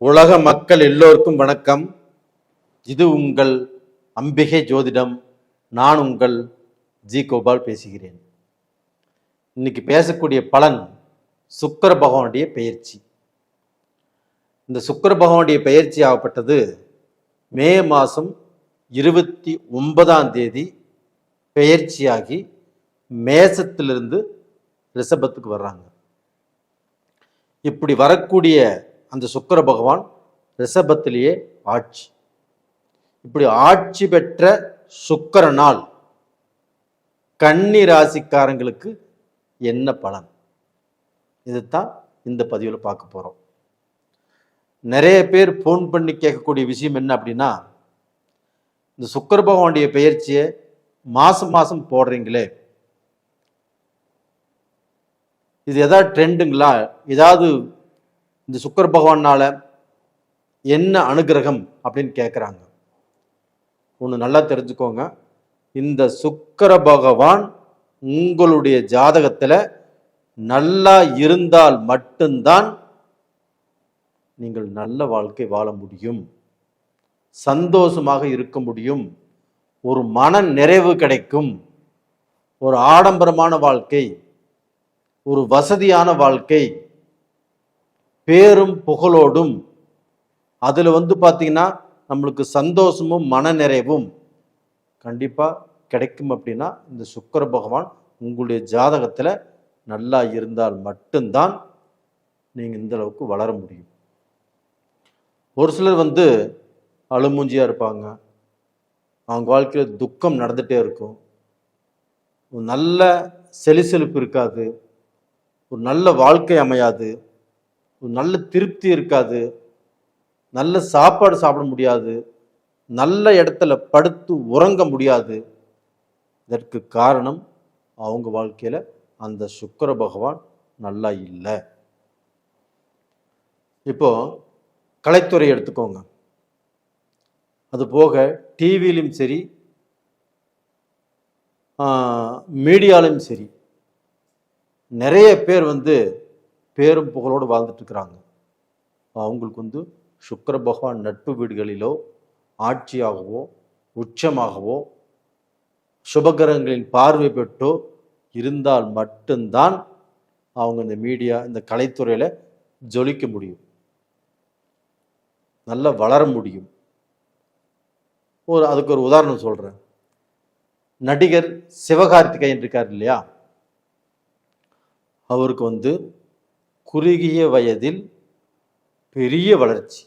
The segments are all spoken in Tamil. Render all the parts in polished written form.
உலக மக்கள் எல்லோருக்கும் வணக்கம். இது உங்கள் அம்பிகை ஜோதிடம். நான் உங்கள் ஜி கோபால் பேசுகிறேன். இன்னைக்கு பேசக்கூடிய பலன் சுக்கிர பகவானுடைய பெயர்ச்சி. இந்த சுக்கிர பகவானுடைய பெயர்ச்சி ஆகப்பட்டது மே மாதம் 29ஆம் தேதி பெயர்ச்சியாகி மேசத்திலிருந்து ரிஷபத்துக்கு வர்றாங்க. இப்படி வரக்கூடிய அந்த சுக்கிர பகவான் ரிஷபத்திலேயே ஆட்சி. இப்படி ஆட்சி பெற்ற சுக்கிரனால் கன்னி ராசிக்காரங்களுக்கு என்ன பலன், இதுதான் இந்த பதிவில் பார்க்க போகிறோம். நிறைய பேர் ஃபோன் பண்ணி கேட்கக்கூடிய விஷயம் என்ன அப்படின்னா, இந்த சுக்கிர பகவானுடைய பெயர்ச்சியை மாதம் மாதம் போடுறீங்களே, இது ஏதாவது ட்ரெண்டுங்களா, ஏதாவது இந்த சுக்கிர பகவானால என்ன அனுகிரகம் அப்படின்னு கேட்குறாங்க. ஒன்று நல்லா தெரிஞ்சுக்கோங்க, இந்த சுக்கிர பகவான் உங்களுடைய ஜாதகத்தில் நல்லா இருந்தால் மட்டும்தான் நீங்கள் நல்ல வாழ்க்கை வாழ முடியும், சந்தோஷமாக இருக்க முடியும், ஒரு மன நிறைவு கிடைக்கும், ஒரு ஆடம்பரமான வாழ்க்கை, ஒரு வசதியான வாழ்க்கை, பேரும் புகழோடும், அதில் பார்த்தீங்கன்னா நம்மளுக்கு சந்தோஷமும் மன நிறைவும் கண்டிப்பாக கிடைக்கும். அப்படின்னா இந்த சுக்கிர பகவான் உங்களுடைய ஜாதகத்தில் நல்லா இருந்தால் மட்டும்தான் நீங்கள் இந்த அளவுக்கு வளர முடியும். ஒரு சிலர் அழுமூஞ்சியாக இருப்பாங்க, அவங்க வாழ்க்கையில் துக்கம் நடந்துகிட்டே இருக்கும், ஒரு நல்ல செலிசெலிப்பு இருக்காது, ஒரு நல்ல வாழ்க்கை அமையாது, ஒரு நல்ல திருப்தி இருக்காது, நல்ல சாப்பாடு சாப்பிட முடியாது, நல்ல இடத்துல படுத்து உறங்க முடியாது. இதற்கு காரணம் அவங்க வாழ்க்கையில் அந்த சுக்கிர பகவான் நல்லா இல்லை. இப்போ கலைத்துறை எடுத்துக்கோங்க, அது போக டிவிலையும் சரி மீடியாலையும் சரி நிறைய பேர் பேரும் புகழோடு வாழ்ந்துட்டு இருக்கிறாங்க. அவங்களுக்கு சுக்கிர பகவான் நட்பு வீடுகளிலோ ஆட்சியாகவோ உச்சமாகவோ சுபகிரகங்களின் பார்வை பெற்றோ இருந்தால் மட்டும்தான் அவங்க இந்த மீடியா இந்த கலைத்துறையில் ஜொலிக்க முடியும், நல்லா வளர முடியும். அதுக்கு ஒரு உதாரணம் சொல்கிறேன். நடிகர் சிவகார்த்திகேயன் இருக்கார் இல்லையா, அவருக்கு குறுகிய வயதில் பெரிய வளர்ச்சி.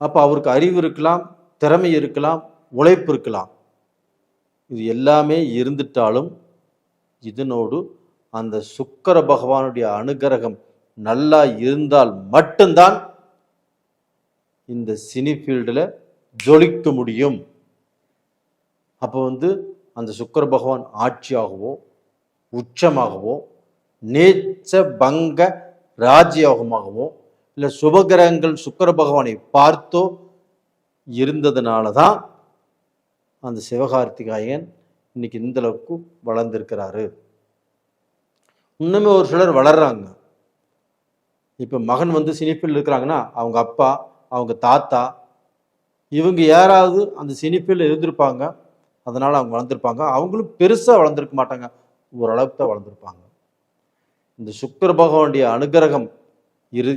அப்போ அவருக்கு அறிவு இருக்கலாம், திறமை இருக்கலாம், உழைப்பு இருக்கலாம், இது எல்லாமே இருந்துட்டாலும் இதனோடு அந்த சுக்கிர பகவானுடைய அனுகிரகம் நல்லா இருந்தால் மட்டும்தான் இந்த சினி ஃபீல்டில் ஜொலிக்க முடியும். அப்போ அந்த சுக்கிர பகவான் ஆட்சியாகவோ உச்சமாகவோ நீச்ச பங்க ராஜயோகமாகவோ இல்லை சுபகிரகங்கள் சுக்கிர பகவானை பார்த்தோ இருந்ததுனால தான் அந்த சிவகார்த்திகேயன் இன்னைக்கு இந்த அளவுக்கு வளர்ந்துருக்கிறாரு. இன்னுமே ஒரு சிலர் வளர்றாங்க. இப்போ மகன் சினிஃபீல்டு இருக்கிறாங்கன்னா அவங்க அப்பா அவங்க தாத்தா இவங்க யாராவது அந்த சினிஃபீல்டில் இருந்திருப்பாங்க, அதனால் அவங்க வளர்ந்துருப்பாங்க. அவங்களும் பெருசாக வளர்ந்துருக்க மாட்டாங்க, ஓரளவுக்கு தான் வளர்ந்துருப்பாங்க. இந்த சுக்கிர பகவானுடைய அனுகிரகம்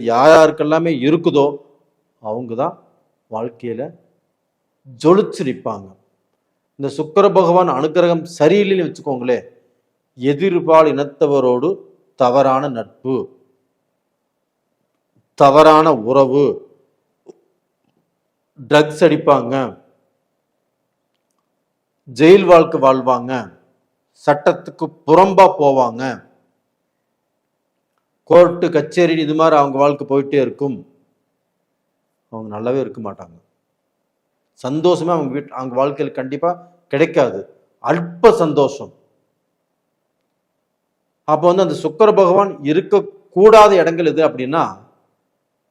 யாருக்கெல்லாமே இருக்குதோ அவங்க தான் வாழ்க்கையில் ஜொலிச்சு நிற்பாங்க. இந்த சுக்கிர பகவான் அனுகிரகம் சரியில்லைன்னு வச்சுக்கோங்களே, எதிர்பால் இனத்தவரோடு தவறான நட்பு, தவறான உறவு, ட்ரக்ஸ் அடிப்பாங்க, ஜெயில் வாழ்க்கை வாழ்வாங்க, சட்டத்துக்கு புறம்பா போவாங்க, கோர்ட்டு கச்சேரி இது மாதிரி அவங்க வாழ்க்கை போயிட்டே இருக்கும். அவங்க நல்லாவே இருக்க மாட்டாங்க, சந்தோஷமே அவங்க வாழ்க்கையில் கண்டிப்பாக கிடைக்காது, அல்ப சந்தோஷம். அப்போ அந்த சுக்கிர பகவான் இருக்கக்கூடாத இடங்கள் எது அப்படின்னா,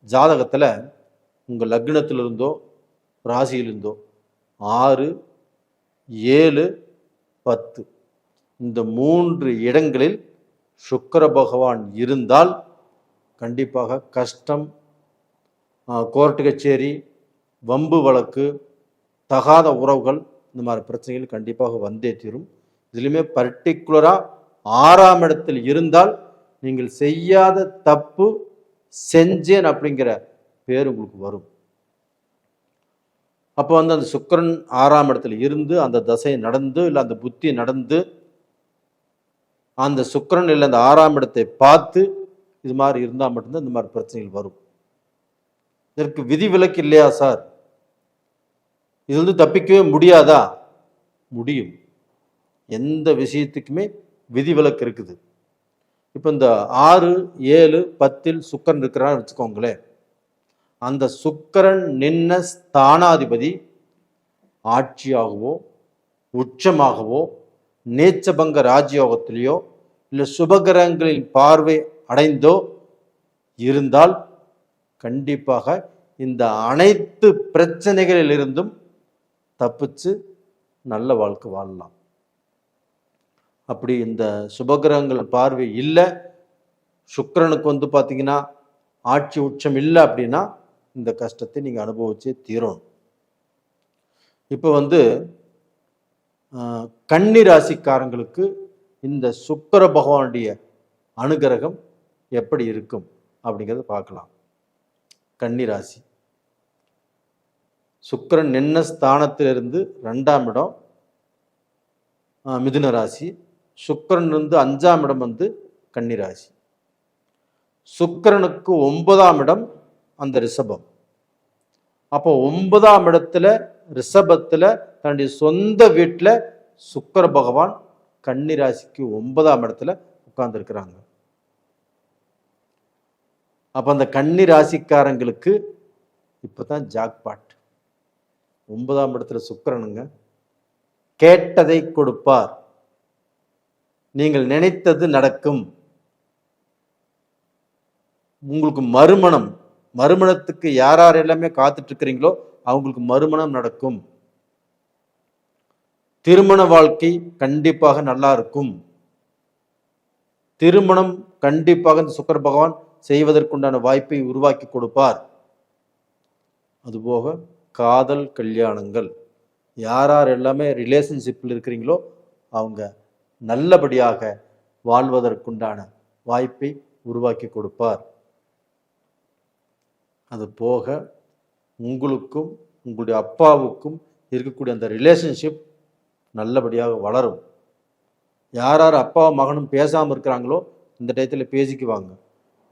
ஜாதகத்தில் உங்கள் லக்னத்திலிருந்தோ ராசியிலிருந்தோ 6, 7, 10 இந்த 3 இடங்களில் சுக்கிர பகவான் இருந்தால் கண்டிப்பாக கஷ்டம், கோர்ட்டு கச்சேரி, வம்பு வழக்கு, தகாத உறவுகள், இந்த மாதிரி பிரச்சனைகள் கண்டிப்பாக வந்தே தீரும். இதுலையுமே பர்டிகுலராக 6ஆம் இடத்தில் இருந்தால் நீங்கள் செய்யாத தப்பு செஞ்சேன் அப்படிங்கிற பேர் உங்களுக்கு வரும். அப்போ அந்த சுக்கிரன் 6ஆம் இடத்துல இருந்து அந்த தசை நடந்து இல்லை அந்த புத்தி நடந்து அந்த சுக்கிரன் இல்லை அந்த 6ஆம் இடத்தை பார்த்து இது மாதிரி இருந்தால் மட்டும்தான் இந்த மாதிரி பிரச்சனைகள் வரும். இதற்கு விதிவிலக்கு இல்லையா சார்? இது தப்பிக்கவே முடியாதா? முடியும். எந்த விஷயத்துக்குமே விதிவிலக்கு இருக்குது. இப்போ இந்த 6, 7, 10 சுக்கிரன் இருக்கிறான்னு வச்சுக்கோங்களேன். அந்த சுக்கிரன் நின்ன ஸ்தானாதிபதி ஆட்சியாகவோ உச்சமாகவோ நீச்சபங்க ராஜயோகத்திலேயோ இல்லை சுபகிரகங்களின் பார்வை அடைந்தோ இருந்தால் கண்டிப்பாக இந்த அனைத்து பிரச்சனைகளிலிருந்தும் தப்பிச்சு நல்ல வாழ்க்கை வாழலாம். அப்படி இந்த சுபகிரகங்கள் பார்வை இல்லை, சுக்கிரனுக்கு பார்த்தீங்கன்னா ஆட்சி உச்சம் இல்லை அப்படின்னா இந்த கஷ்டத்தை நீங்கள் அனுபவிச்சே தீரணும். இப்போ கன்னி ராசிக்காரங்களுக்கு இந்த சுக்கிர பகவானுடைய அனுகிரகம் எப்படி இருக்கும் அப்படிங்கிறத பார்க்கலாம். கன்னி ராசி சுக்கிரன் நின்ன ஸ்தானத்திலிருந்து 2ஆம் இடம் மிதுன ராசி, சுக்கிரன் 5ஆம் இடம் கன்னி ராசி. சுக்கிரனுக்கு 9ஆம் இடம் அந்த ரிஷபம். அப்போ 9ஆம் இடத்துல ரிஷபத்தில் தன்னுடைய சொந்த வீட்டில் சுக்கிர பகவான் கன்னி ராசிக்கு 9ஆம் இடத்துல உட்கார்ந்துருக்கிறாங்க. அப்போ அந்த கன்னி ராசிக்காரங்களுக்கு இப்போ தான் ஜாக்பாட். 9ஆம் இடத்துல சுக்கிரனுங்க. கேட்டதை கொடுப்பார், நீங்கள் நினைத்தது நடக்கும். உங்களுக்கு மறுமணத்துக்கு யார் எல்லாமே காத்துட்டு இருக்கிறீங்களோ அவங்களுக்கு மறுமணம் நடக்கும். திருமண வாழ்க்கை கண்டிப்பாக நல்லா இருக்கும். திருமணம் கண்டிப்பாக இந்த சுக்கிர பகவான் செய்வதற்குண்டான வாய்ப்பை உருவாக்கி கொடுப்பார். அதுபோக காதல் கல்யாணங்கள், யார் எல்லாமே ரிலேஷன்ஷிப்பில் இருக்கிறீங்களோ அவங்க நல்லபடியாக வாழ்வதற்குண்டான வாய்ப்பை உருவாக்கி கொடுப்பார். அது போக உங்களுக்கும் உங்களுடைய அப்பாவுக்கும் இருக்கக்கூடிய அந்த ரிலேஷன்ஷிப் நல்லபடியாக வளரும். யார் அப்பா மகனும் பேசாமல் இருக்கிறாங்களோ இந்த டயத்தில் பேசிக்குவாங்க.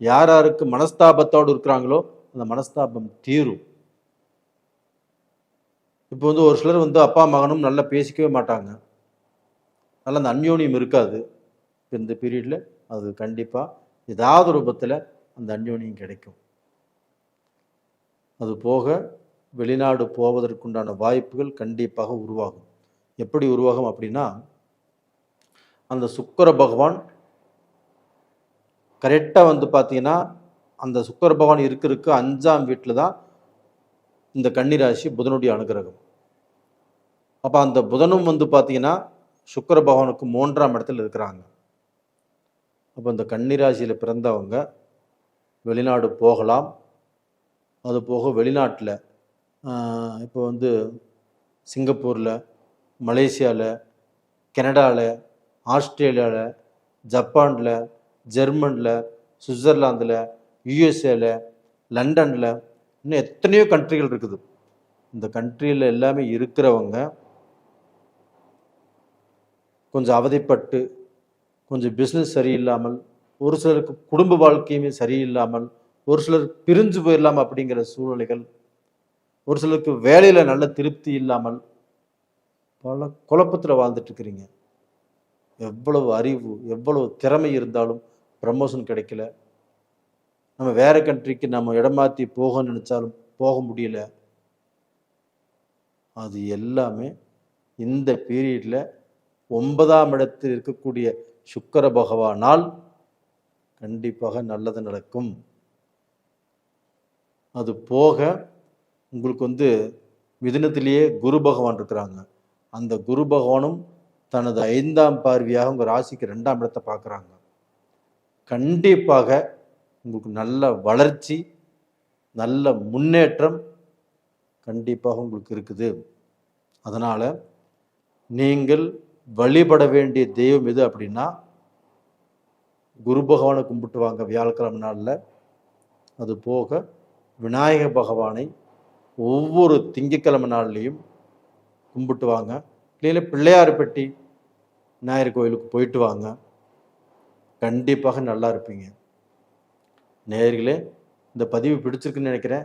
யாருக்கு மனஸ்தாபத்தோடு இருக்கிறாங்களோ அந்த மனஸ்தாபம் தீரும். இப்போ ஒரு சிலர் அப்பா மகனும் நல்லா பேசிக்கவே மாட்டாங்க, நல்ல அந்த அந்யோன்யம் இருக்காது. இந்த பீரியடில் அது கண்டிப்பாக ஏதாவது ரூபத்தில் அந்த அந்யோன்யம் கிடைக்கும். அது போக வெளிநாடு போவதற்குண்டான வாய்ப்புகள் கண்டிப்பாக உருவாகும். எப்படி உருவாகும் அப்படின்னா, அந்த சுக்கிர பகவான் கரெக்டாக பார்த்தீங்கன்னா அந்த சுக்கிர பகவான் இருக்கிறதுக்கு 5ஆம் வீட்டில் தான் இந்த கன்னிராசி புதனுடைய அனுகிரகம். அப்போ அந்த புதனும் பார்த்தீங்கன்னா சுக்கிர பகவானுக்கு 3ஆம் இடத்துல இருக்கிறாங்க. அப்போ இந்த கன்னிராசியில் பிறந்தவங்க வெளிநாடு போகலாம். அது போக வெளிநாட்டில் இப்போ சிங்கப்பூரில், மலேசியாவில், கனடாவில், ஆஸ்திரேலியாவில், ஜப்பானில், ஜெர்மனில், சுவிட்சர்லாந்தில், யூஎஸ்ஏவில், லண்டனில், இன்னும் எத்தனையோ கண்ட்ரிகள் இருக்குது. இந்த கண்ட்ரியில் எல்லாமே இருக்கிறவங்க கொஞ்சம் அவதிப்பட்டு, கொஞ்சம் பிஸ்னஸ் சரியில்லாமல், ஒரு சிலருக்கு குடும்ப வாழ்க்கையுமே சரியில்லாமல், ஒரு சிலர் பிரிஞ்சு போயிடலாம் அப்படிங்கிற சூழ்நிலைகள், ஒரு சிலருக்கு வேலையில் நல்ல திருப்தி இல்லாமல் பல குழப்பத்தில் வாழ்ந்துட்டு இருக்கிறீங்க. எவ்வளவு அறிவு, எவ்வளவு திறமை இருந்தாலும் ப்ரமோஷன் கிடைக்கல. நம்ம வேற கண்ட்ரிக்கு நம்ம இடமாற்றி போக நினைச்சாலும் போக முடியல. அது எல்லாமே இந்த பீரியடில் 9ஆம் இடத்தில் இருக்கக்கூடிய சுக்கிர பகவானால் கண்டிப்பாக நல்லது நடக்கும். அது போக உங்களுக்கு மிதுனத்திலேயே குரு பகவான் இருக்கிறாங்க. அந்த குரு பகவானும் தனது 5ஆம் பார்வையாக உங்கள் ராசிக்கு 2ஆம் இடத்தை பார்க்குறாங்க. கண்டிப்பாக உங்களுக்கு நல்ல வளர்ச்சி, நல்ல முன்னேற்றம் கண்டிப்பாக உங்களுக்கு இருக்குது. அதனால் நீங்கள் வழிபட வேண்டிய தெய்வம் எது அப்படின்னா, குரு பகவானை கும்பிட்டு வாங்க வியாழக்கிழமை நாளில். அது போக விநாயக பகவானை ஒவ்வொரு திங்கட்கிழமை நாள்லேயும் கும்பிட்டு வாங்க. இல்லையில பிள்ளையார்பட்டி விநாயகர் கோயிலுக்கு போயிட்டு வாங்க. கண்டிப்பாக நல்லா இருப்பீங்க. நேயர்களே, இந்த பதிவு பிடிச்சிருக்குன்னு நினைக்கிறேன்.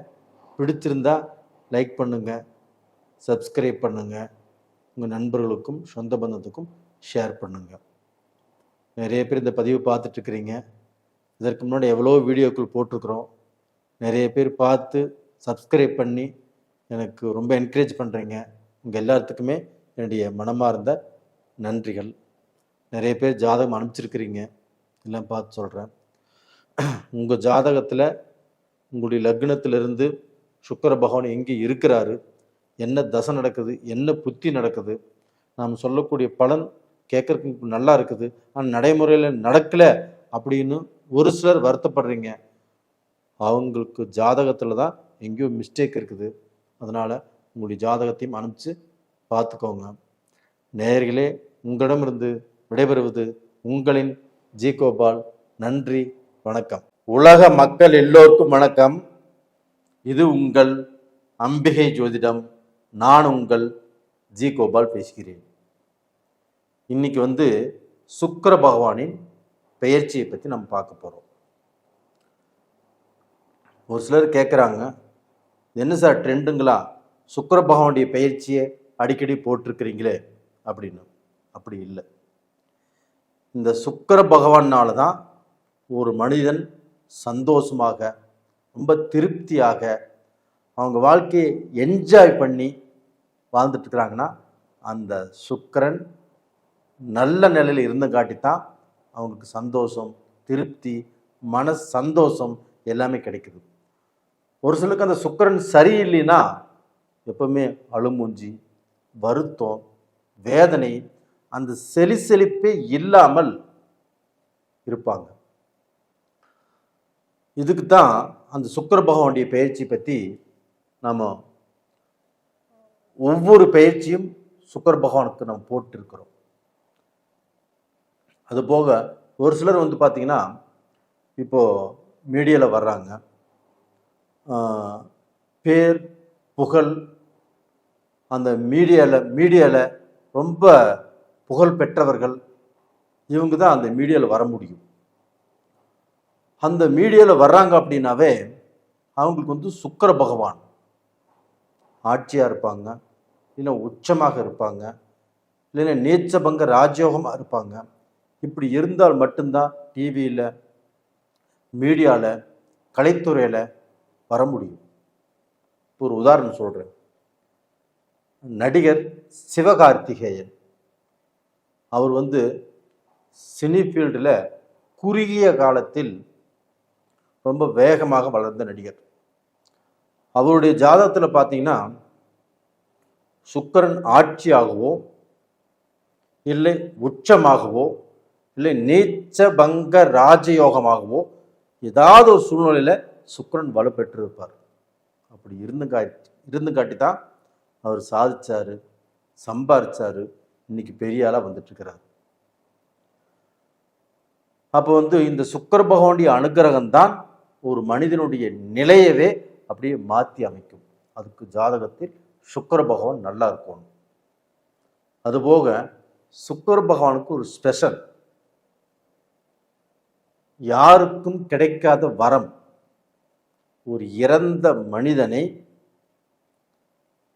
பிடிச்சிருந்தா லைக் பண்ணுங்கள், சப்ஸ்கிரைப் பண்ணுங்கள், உங்கள் நண்பர்களுக்கும் சொந்த பந்தத்துக்கும் ஷேர் பண்ணுங்கள். நிறைய பேர் இந்த பதிவு பார்த்துட்ருக்குறீங்க. இதற்கு முன்னாடி எவ்வளோ வீடியோக்கள் போட்டிருக்கிறோம். நிறைய பேர் பார்த்து சப்ஸ்கிரைப் பண்ணி எனக்கு ரொம்ப என்கரேஜ் பண்ணுறீங்க. உங்கள் எல்லாத்துக்குமே என்னுடைய மனமார்ந்த நன்றிகள். நிறைய பேர் ஜாதகம் அனுப்பிச்சிருக்கிறீங்க, எல்லாம் பார்த்து சொல்கிறேன். உங்கள் ஜாதகத்தில் உங்களுடைய லக்னத்திலிருந்து சுக்கிர பகவான் எங்கே இருக்கிறாரு, என்ன தசை நடக்குது, என்ன புத்தி நடக்குது, நாம் சொல்லக்கூடிய பலன் கேட்குறதுக்கு நல்லா இருக்குது, ஆனால் நடைமுறையில் நடக்கலை அப்படின்னு ஒரு சிலர் வருத்தப்படுறீங்க. அவங்களுக்கு ஜாதகத்தில் தான் எங்கேயோ மிஸ்டேக் இருக்குது. அதனால் உங்களுடைய ஜாதகத்தையும் அனுப்பிச்சு பார்த்துக்கோங்க. நேயர்களே, உங்களிடமிருந்து விடைபெறுவது உங்களின் ஜி கோபால். நன்றி, வணக்கம். உலக மக்கள் எல்லோருக்கும் வணக்கம். இது உங்கள் அம்பிகை ஜோதிடம். நான் உங்கள் ஜி கோபால் பேசுகிறேன். இன்னைக்கு சுக்கிர பகவானின் பெயர்ச்சியை பற்றி நம்ம பார்க்க போகிறோம். ஒரு சிலர் கேட்குறாங்க, என்ன சார் ட்ரெண்டுங்களா, சுக்கிர பகவானுடைய பெயர்ச்சியை அடிக்கடி போட்டிருக்கிறீங்களே அப்படின்னு. அப்படி இல்லை. இந்த சுக்கிர பகவானால தான் ஒரு மனிதன் சந்தோஷமாக, ரொம்ப திருப்தியாக, அவங்க வாழ்க்கையை என்ஜாய் பண்ணி வாழ்ந்துட்டு இருக்கிறாங்கன்னா அந்த சுக்கிரன் நல்ல நிலையில் இருந்த காட்டித்தான் அவங்களுக்கு சந்தோஷம், திருப்தி, மன சந்தோஷம் எல்லாமே கிடைக்குது. ஒரு சிலருக்கு அந்த சுக்கிரன் சரியில்லைன்னா எப்பவுமே அழுமூஞ்சி, வருத்தம், வேதனை, அந்த செலிப்பே இல்லாமல் இருப்பாங்க. இதுக்கு தான் அந்த சுக்கிர பகவானுடைய பயிற்சி பற்றி நாம் ஒவ்வொரு பயிற்சியும் சுக்கிர பகவானுக்கு நம்ம போட்டிருக்கிறோம். அதுபோக ஒரு சிலர் பார்த்தீங்கன்னா இப்போது மீடியாவில் வர்றாங்க, பேர் புகழ், அந்த மீடியாவில் ரொம்ப புகழ் பெற்றவர்கள், இவங்க தான் அந்த மீடியாவில் வர முடியும். அந்த மீடியாவில் வர்றாங்க அப்படின்னாவே அவங்களுக்கு சுக்கிர பகவான் ஆட்சியாக இருப்பாங்க, இல்லைன்னா உச்சமாக இருப்பாங்க, இல்லைன்னா நீச்சபங்க ராஜயோகமாக இருப்பாங்க. இப்படி இருந்தால் மட்டும்தான் டிவியில், மீடியாவில், கலைத்துறையில் வர முடியும். ஒரு உதாரணம் சொல்கிறேன். நடிகர் சிவகார்த்திகேயன் அவர் சினி ஃபீல்டில் குறுகிய காலத்தில் ரொம்ப வேகமாக வளர்ந்த நடிகர். அவருடைய ஜாதகத்தில் பார்த்தீங்கன்னா சுக்கிரன் ஆட்சியாகவோ, இல்லை உச்சமாகவோ, இல்லை நீச்ச பங்க ராஜயோகமாகவோ ஏதாவது ஒரு சூழ்நிலையில் சுக்கிரன் வலுப்பெற்றிருப்பார். அப்படி இருந்து காட்டி தான் அவர் சாதிச்சாரு, சம்பாதிச்சாரு, இன்னைக்கு பெரிய ஆளாக வந்துட்டுருக்கிறார். அப்போ இந்த சுக்கிர பகவானுடைய அனுகிரகம் தான் ஒரு மனிதனுடைய நிலையவே அப்படியே மாற்றி அமைக்கும். அதுக்கு ஜாதகத்தில் சுக்கிர பகவான் நல்லா இருக்கணும். அதுபோக சுக்கிர பகவானுக்கு ஒரு ஸ்பெஷல், யாருக்கும் கிடைக்காத வரம், ஒரு இறந்த மனிதனை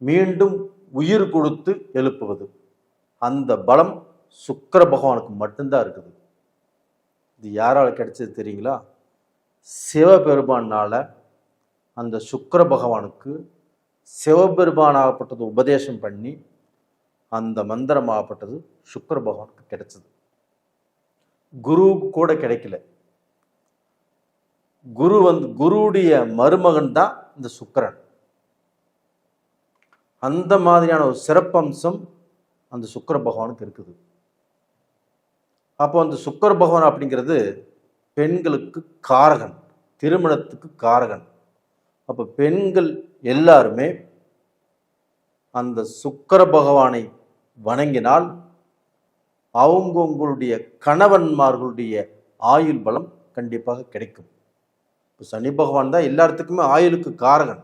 மீண்டும் உயிர் கொடுத்து எழுப்புவது. அந்த பலம் சுக்கிர பகவானுக்கு மட்டும்தான் இருக்குது. இது யாரால் கிடைச்சது தெரியுங்களா? சிவபெருமானால அந்த சுக்கிர பகவானுக்கு சிவபெருமானாகப்பட்டது உபதேசம் பண்ணி அந்த மந்திரமாகப்பட்டது சுக்கிர பகவானுக்கு கிடைச்சது. குருவுக்கு கூட கிடைக்கல. குருவுடைய மருமகன் தான் இந்த சுக்கிரன். அந்த மாதிரியான ஒரு சிறப்பம்சம் அந்த சுக்கிர பகவானுக்கு இருக்குது. அப்போ அந்த சுக்கிர பகவான் அப்படிங்கிறது பெண்களுக்கு காரகன். திருமணத்துக்கு காரகன். அப்போ பெண்கள் எல்லாருமே அந்த சுக்கிர பகவானை வணங்கினால் அவங்களுடைய கணவன்மார்களுடைய ஆயுள் பலம் கண்டிப்பாக கிடைக்கும். இப்போ சனி பகவான் தான் எல்லாத்துக்குமே ஆயுளுக்கு காரகன்,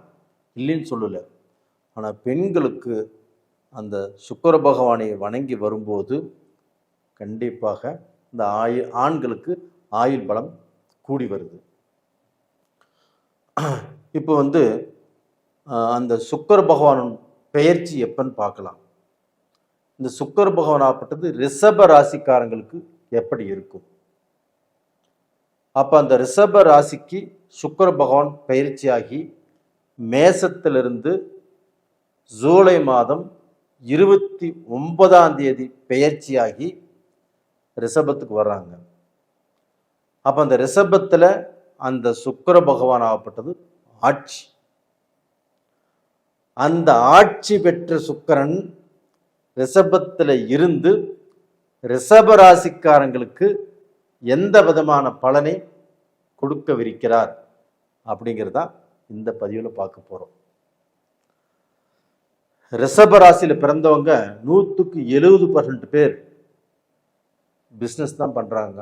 இல்லைன்னு சொல்லலை. ஆனால் பெண்களுக்கு அந்த சுக்கிர பகவானை வணங்கி வரும்போது கண்டிப்பாக இந்த ஆண்களுக்கு ஆயுள் பலம் கூடி வருது. இப்போ அந்த சுக்கிர பகவான் பெயர்ச்சி எப்பன்னு பார்க்கலாம். இந்த சுக்கிர பகவான் ஆப்பட்டது ரிஷப ராசிக்காரங்களுக்கு எப்படி இருக்கும்? அப்போ அந்த ரிஷப ராசிக்கு சுக்கிர பகவான் பயிற்சியாகி மேசத்திலிருந்து ஜூலை மாதம் 29ஆம் தேதி பெயர்ச்சியாகி ரிஷபத்துக்கு வர்றாங்க. அப்போ அந்த ரிஷபத்தில் அந்த சுக்கிர பகவான் ஆகப்பட்டது ஆட்சி. அந்த ஆட்சி பெற்ற சுக்கிரன் ரிஷபத்தில் இருந்து ரிஷப ராசிக்காரங்களுக்கு எந்த விதமான பலனை கொடுக்கவிருக்கிறார் அப்படிங்கிறதா இந்த பதிவில் பார்க்க போகிறோம். ரிஷப ராசியில் பிறந்தவங்க 100% பேர் பிஸ்னஸ் தான் பண்ணுறாங்க,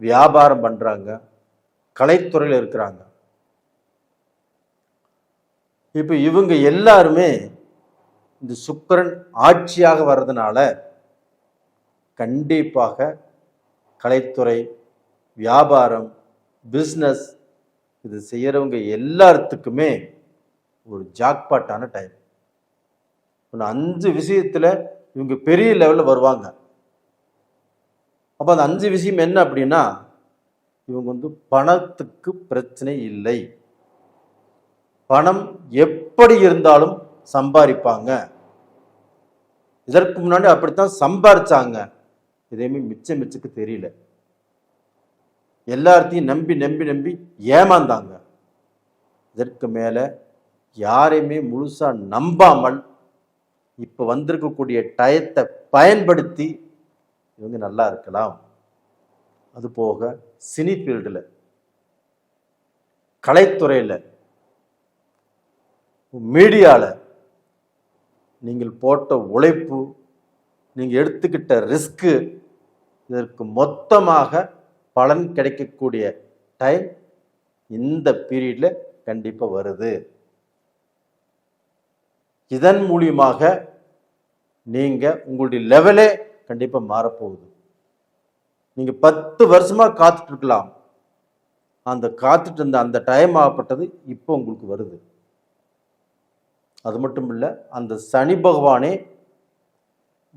வியாபாரம் பண்ணுறாங்க, கலைத்துறையில் இருக்கிறாங்க. இப்போ இவங்க எல்லாருமே இந்த சுக்கிரன் ஆட்சியாக வர்றதுனால கண்டிப்பாக கலைத்துறை, வியாபாரம், பிஸ்னஸ் இது செய்கிறவங்க எல்லாத்துக்குமே ஒரு ஜாக்பாட்டான டைம். 5 விஷயத்தில் இவங்க பெரிய லெவலில் வருவாங்க. அப்போ அந்த 5 விஷயம் என்ன அப்படின்னா, இவங்க பணத்துக்கு பிரச்சனை இல்லை, பணம் எப்படி இருந்தாலும் சம்பாதிப்பாங்க. இதற்கு முன்னாடி அப்படித்தான் சம்பாதிச்சாங்க, எதையுமே மிச்சத்துக்கு தெரியல, எல்லாத்தையும் நம்பி நம்பி நம்பி ஏமாந்தாங்க. இதற்கு மேலே யாரையுமே முழுசா நம்பாமல் இப்போ வந்திருக்கக்கூடிய டயத்தை பயன்படுத்தி இவங்க நல்லா இருக்கலாம். அது போக சினி ஃபீல்டில், கலைத்துறையில், மீடியாவில் நீங்கள் போட்ட உழைப்பு, நீங்கள் எடுத்துக்கிட்ட ரிஸ்க்கு, இதற்கு மொத்தமாக பலன் கிடைக்கக்கூடிய டைம் இந்த பீரியடில் கண்டிப்பாக வருது. இதன் மூலியமாக நீங்கள் உங்களுடைய லெவலே கண்டிப்பாக மாறப்போகுது. நீங்கள் 10 வருஷமாக காத்துட்டு இருக்கலாம், அந்த காத்துட்டு இருந்த அந்த டைம் ஆகப்பட்டது இப்போ உங்களுக்கு வருது. அது மட்டும் இல்லை, அந்த சனி பகவானே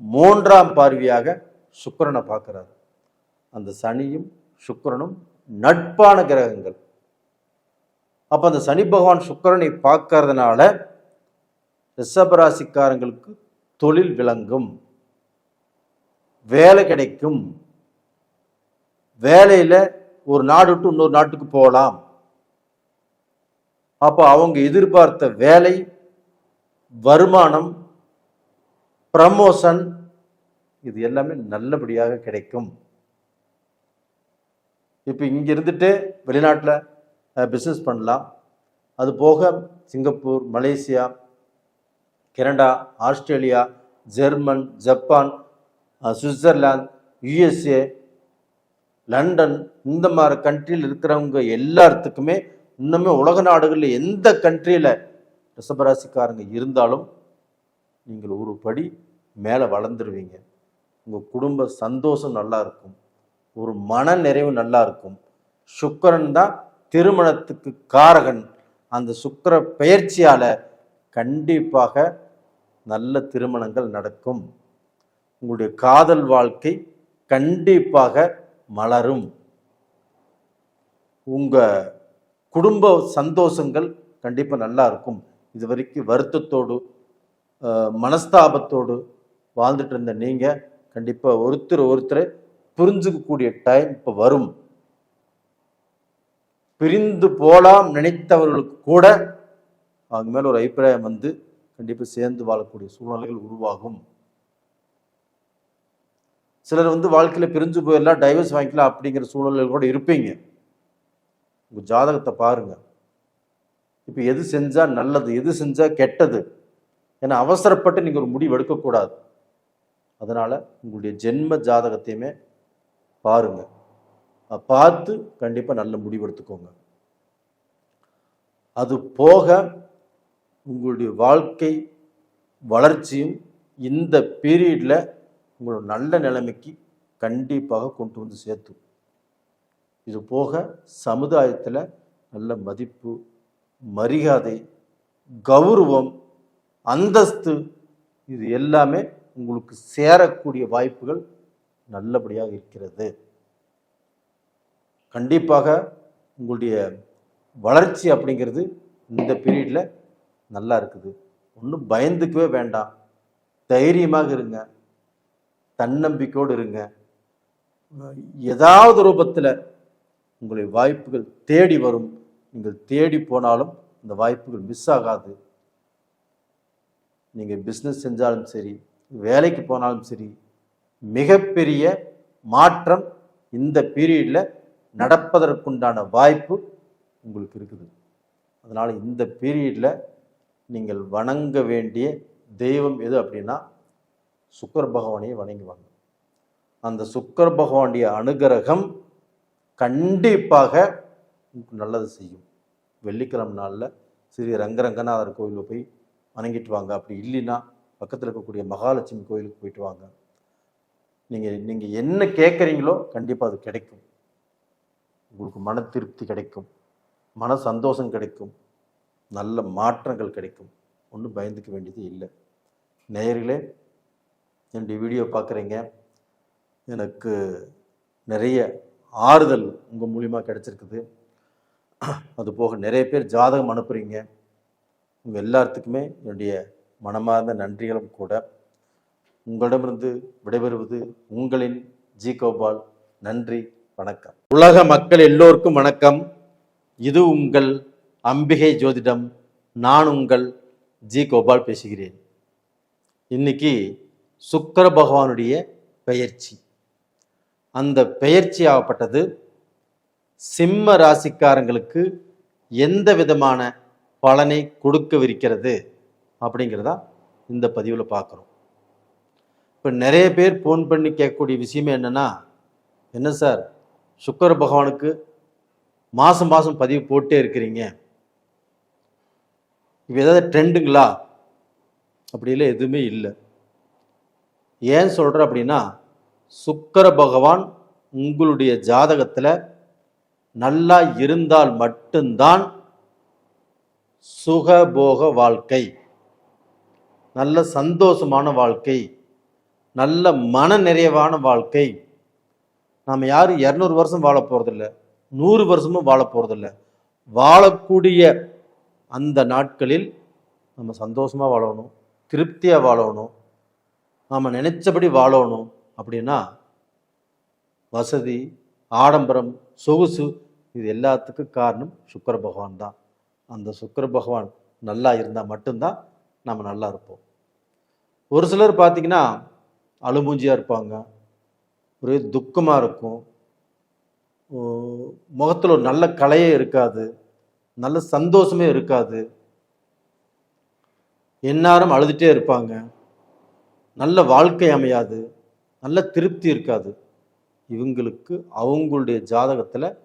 3ஆம் பார்வையாக சுக்கிரனை பார்க்குறாரு. அந்த சனியும் சுக்கிரனும் நட்பான கிரகங்கள். அப்போ அந்த சனி பகவான் சுக்கிரனை பார்க்கறதுனால ரிஷபராசிக்காரங்களுக்கு தொழில் விளங்கும், வேலை கிடைக்கும், வேலையில் ஒரு நாடு விட்டு இன்னொரு நாட்டுக்கு போகலாம். அப்போ அவங்க எதிர்பார்த்த வேலை, வருமானம், ப்ரமோஷன் இது எல்லாமே நல்லபடியாக கிடைக்கும். இப்போ இங்கே இருந்துட்டு வெளிநாட்டில் பிஸ்னஸ் பண்ணலாம். அது போக Singapore, Malaysia, Canada, Australia, German, Japan, Switzerland, USA, London, இந்த மாதிரி கண்ட்ரியில் இருக்கிறவங்க எல்லாத்துக்குமே இன்னுமே உலக நாடுகளில் எந்த கண்ட்ரியில் ரிஷபராசிக்காரங்க இருந்தாலும் நீங்கள் ஒரு படி மேலே வளர்ந்துருவீங்க. உங்கள் குடும்ப சந்தோஷம் நல்லா இருக்கும், ஒரு மன நிறைவு நல்லா இருக்கும். சுக்கிரன் தான் திருமணத்துக்கு காரகன். அந்த சுக்கிர பெயர்ச்சியால் கண்டிப்பாக நல்ல திருமணங்கள் நடக்கும். உங்களுடைய காதல் வாழ்க்கை கண்டிப்பாக மலரும். உங்கள் குடும்ப சந்தோஷங்கள் கண்டிப்பாக நல்லா இருக்கும். இது வரைக்கும் வருத்தத்தோடு மனஸ்தாபத்தோடு வாழ்ந்துட்டு இருந்த நீங்கள் கண்டிப்பாக ஒருத்தரை புரிஞ்சுக்கக்கூடிய டைம் இப்போ வரும். பிரிந்து போலாம் நினைத்தவர்களுக்கு கூட அவங்க மேலே ஒரு அபிப்பிராயம் கண்டிப்பாக சேர்ந்து வாழக்கூடிய சூழ்நிலைகள் உருவாகும். சிலர் வாழ்க்கையில் பிரிஞ்சு போயிடலாம், டைவர்ஸ் வாங்கிக்கலாம் அப்படிங்கிற சூழ்நிலைகள் கூட இருப்பீங்க. உங்கள் ஜாதகத்தை பாருங்கள். இப்போ எது செஞ்சால் நல்லது, எது செஞ்சால் கெட்டது, ஏன்னா அவசரப்பட்டு நீங்கள் ஒரு முடிவு எடுக்கக்கூடாது. அதனால் உங்களுடைய ஜென்ம ஜாதகத்தையுமே பாருங்கள். பார்த்து கண்டிப்பாக நல்ல முடிவு எடுத்துக்கோங்க. அது போக உங்களுடைய வாழ்க்கை வளர்ச்சியும் இந்த பீரியடில் உங்களோட நல்ல நிலைமைக்கு கண்டிப்பாக கொண்டு வந்து சேர்த்து. இது போக சமுதாயத்தில் நல்ல மதிப்பு, மரியாதை, கௌரவம், அந்தஸ்து இது எல்லாமே உங்களுக்கு சேரக்கூடிய வாய்ப்புகள் நல்லபடியாக இருக்கிறது. கண்டிப்பாக உங்களுடைய வளர்ச்சி அப்படிங்கிறது இந்த பீரியடில் நல்லா இருக்குது. ஒன்றும் பயந்துக்கவே வேண்டாம், தைரியமாக இருங்க, தன்னம்பிக்கையோடு இருங்க. ஏதாவது ரூபத்தில் உங்களுடைய வாய்ப்புகள் தேடி வரும். நீங்கள் தேடி போனாலும் இந்த வாய்ப்புகள் மிஸ் ஆகாது. நீங்கள் பிஸ்னஸ் செஞ்சாலும் சரி, வேலைக்கு போனாலும் சரி, மிகப்பெரிய மாற்றம் இந்த பீரியடில் நடப்பதற்குண்டான வாய்ப்பு உங்களுக்கு இருக்குது. அதனால் இந்த பீரியடில் நீங்கள் வணங்க வேண்டிய தெய்வம் எது அப்படின்னா சுக்கிர பகவானையை வணங்குவாங்க. அந்த சுக்கிர பகவானுடைய அனுகிரகம் கண்டிப்பாக உங்களுக்கு நல்லது செய்யும். வெள்ளிக்கிழமை நாளில் ஸ்ரீ ரங்கரங்கநாதர் கோயிலில் போய் வணங்கிட்டு வாங்க. அப்படி இல்லைன்னா பக்கத்தில் இருக்கக்கூடிய மகாலட்சுமி கோயிலுக்கு போயிட்டு வாங்க. நீங்கள் என்ன கேட்குறீங்களோ கண்டிப்பாக அது கிடைக்கும். உங்களுக்கு மன திருப்தி கிடைக்கும், மன சந்தோஷம் கிடைக்கும், நல்ல மாற்றங்கள் கிடைக்கும். ஒன்றும் பயந்துக்க வேண்டியது இல்லை. நேயர்களே, என்னுடைய வீடியோ பார்க்குறீங்க, எனக்கு நிறைய ஆறுதல் உங்கள் மூலிமா கிடைச்சிருக்குது. அதுபோக நிறைய பேர் ஜாதகம் அனுப்புகிறீங்க. உங்கள் எல்லாத்துக்குமே என்னுடைய மனமார்ந்த நன்றிகளும் கூட. உங்களிடமிருந்து விடைபெறுவது உங்களின் ஜி கோபால். நன்றி, வணக்கம். உலக மக்கள் எல்லோருக்கும் வணக்கம். இது உங்கள் அம்பிகை ஜோதிடம். நான் உங்கள் ஜி கோபால் பேசுகிறேன். இன்னைக்கு சுக்கிர பகவானுடைய பெயர்ச்சி. அந்த பெயர்ச்சி ஆகப்பட்டது சிம்ம ராசிக்காரங்களுக்கு எந்த விதமான பலனை கொடுக்கவிருக்கிறது அப்படிங்கிறதா இந்த பதிவில் பார்க்குறோம். இப்போ நிறைய பேர் ஃபோன் பண்ணி கேட்கக்கூடிய விஷயமே என்னென்னா, என்ன சார் சுக்கிர பகவானுக்கு மாதம் மாதம் பதிவு போட்டே இருக்கிறீங்க, இப்போ ஏதாவது ட்ரெண்டுங்களா? அப்படிலாம் எதுவுமே இல்லை. ஏன் சொல்கிறேன் அப்படின்னா, சுக்கிர பகவான் உங்களுடைய ஜாதகத்தில் நல்லா இருந்தால் மட்டும்தான் சுகபோக வாழ்க்கை, நல்ல சந்தோஷமான வாழ்க்கை, நல்ல மன நிறைவான வாழ்க்கை. நாம் யாரும் 200 வருஷம் வாழ போகிறதில்ல, 100 வருஷமும் வாழ போகிறதில்ல. வாழக்கூடிய அந்த நாட்களில் நம்ம சந்தோஷமாக வாழணும், திருப்தியாக வாழணும், நாம் நினைச்சபடி வாழணும். அப்படின்னா வசதி, ஆடம்பரம், சொகுசு இது எல்லாத்துக்கும் காரணம் சுக்கிர பகவான் தான். அந்த சுக்கிர பகவான் நல்லா இருந்தால் மட்டும்தான் நம்ம நல்லா இருப்போம். ஒரு சிலர் பார்த்திங்கன்னா அழுமூஞ்சியாக இருப்பாங்க, ஒரே துக்கமாக இருக்கும், முகத்தில் ஒரு நல்ல கலையே இருக்காது, நல்ல சந்தோஷமே இருக்காது, எந்நேரம் அழுதுகிட்டே இருப்பாங்க, நல்ல வாழ்க்கை அமையாது, நல்ல திருப்தி இருக்காது. இவங்களுக்கு அவங்களுடைய ஜாதகத்தில்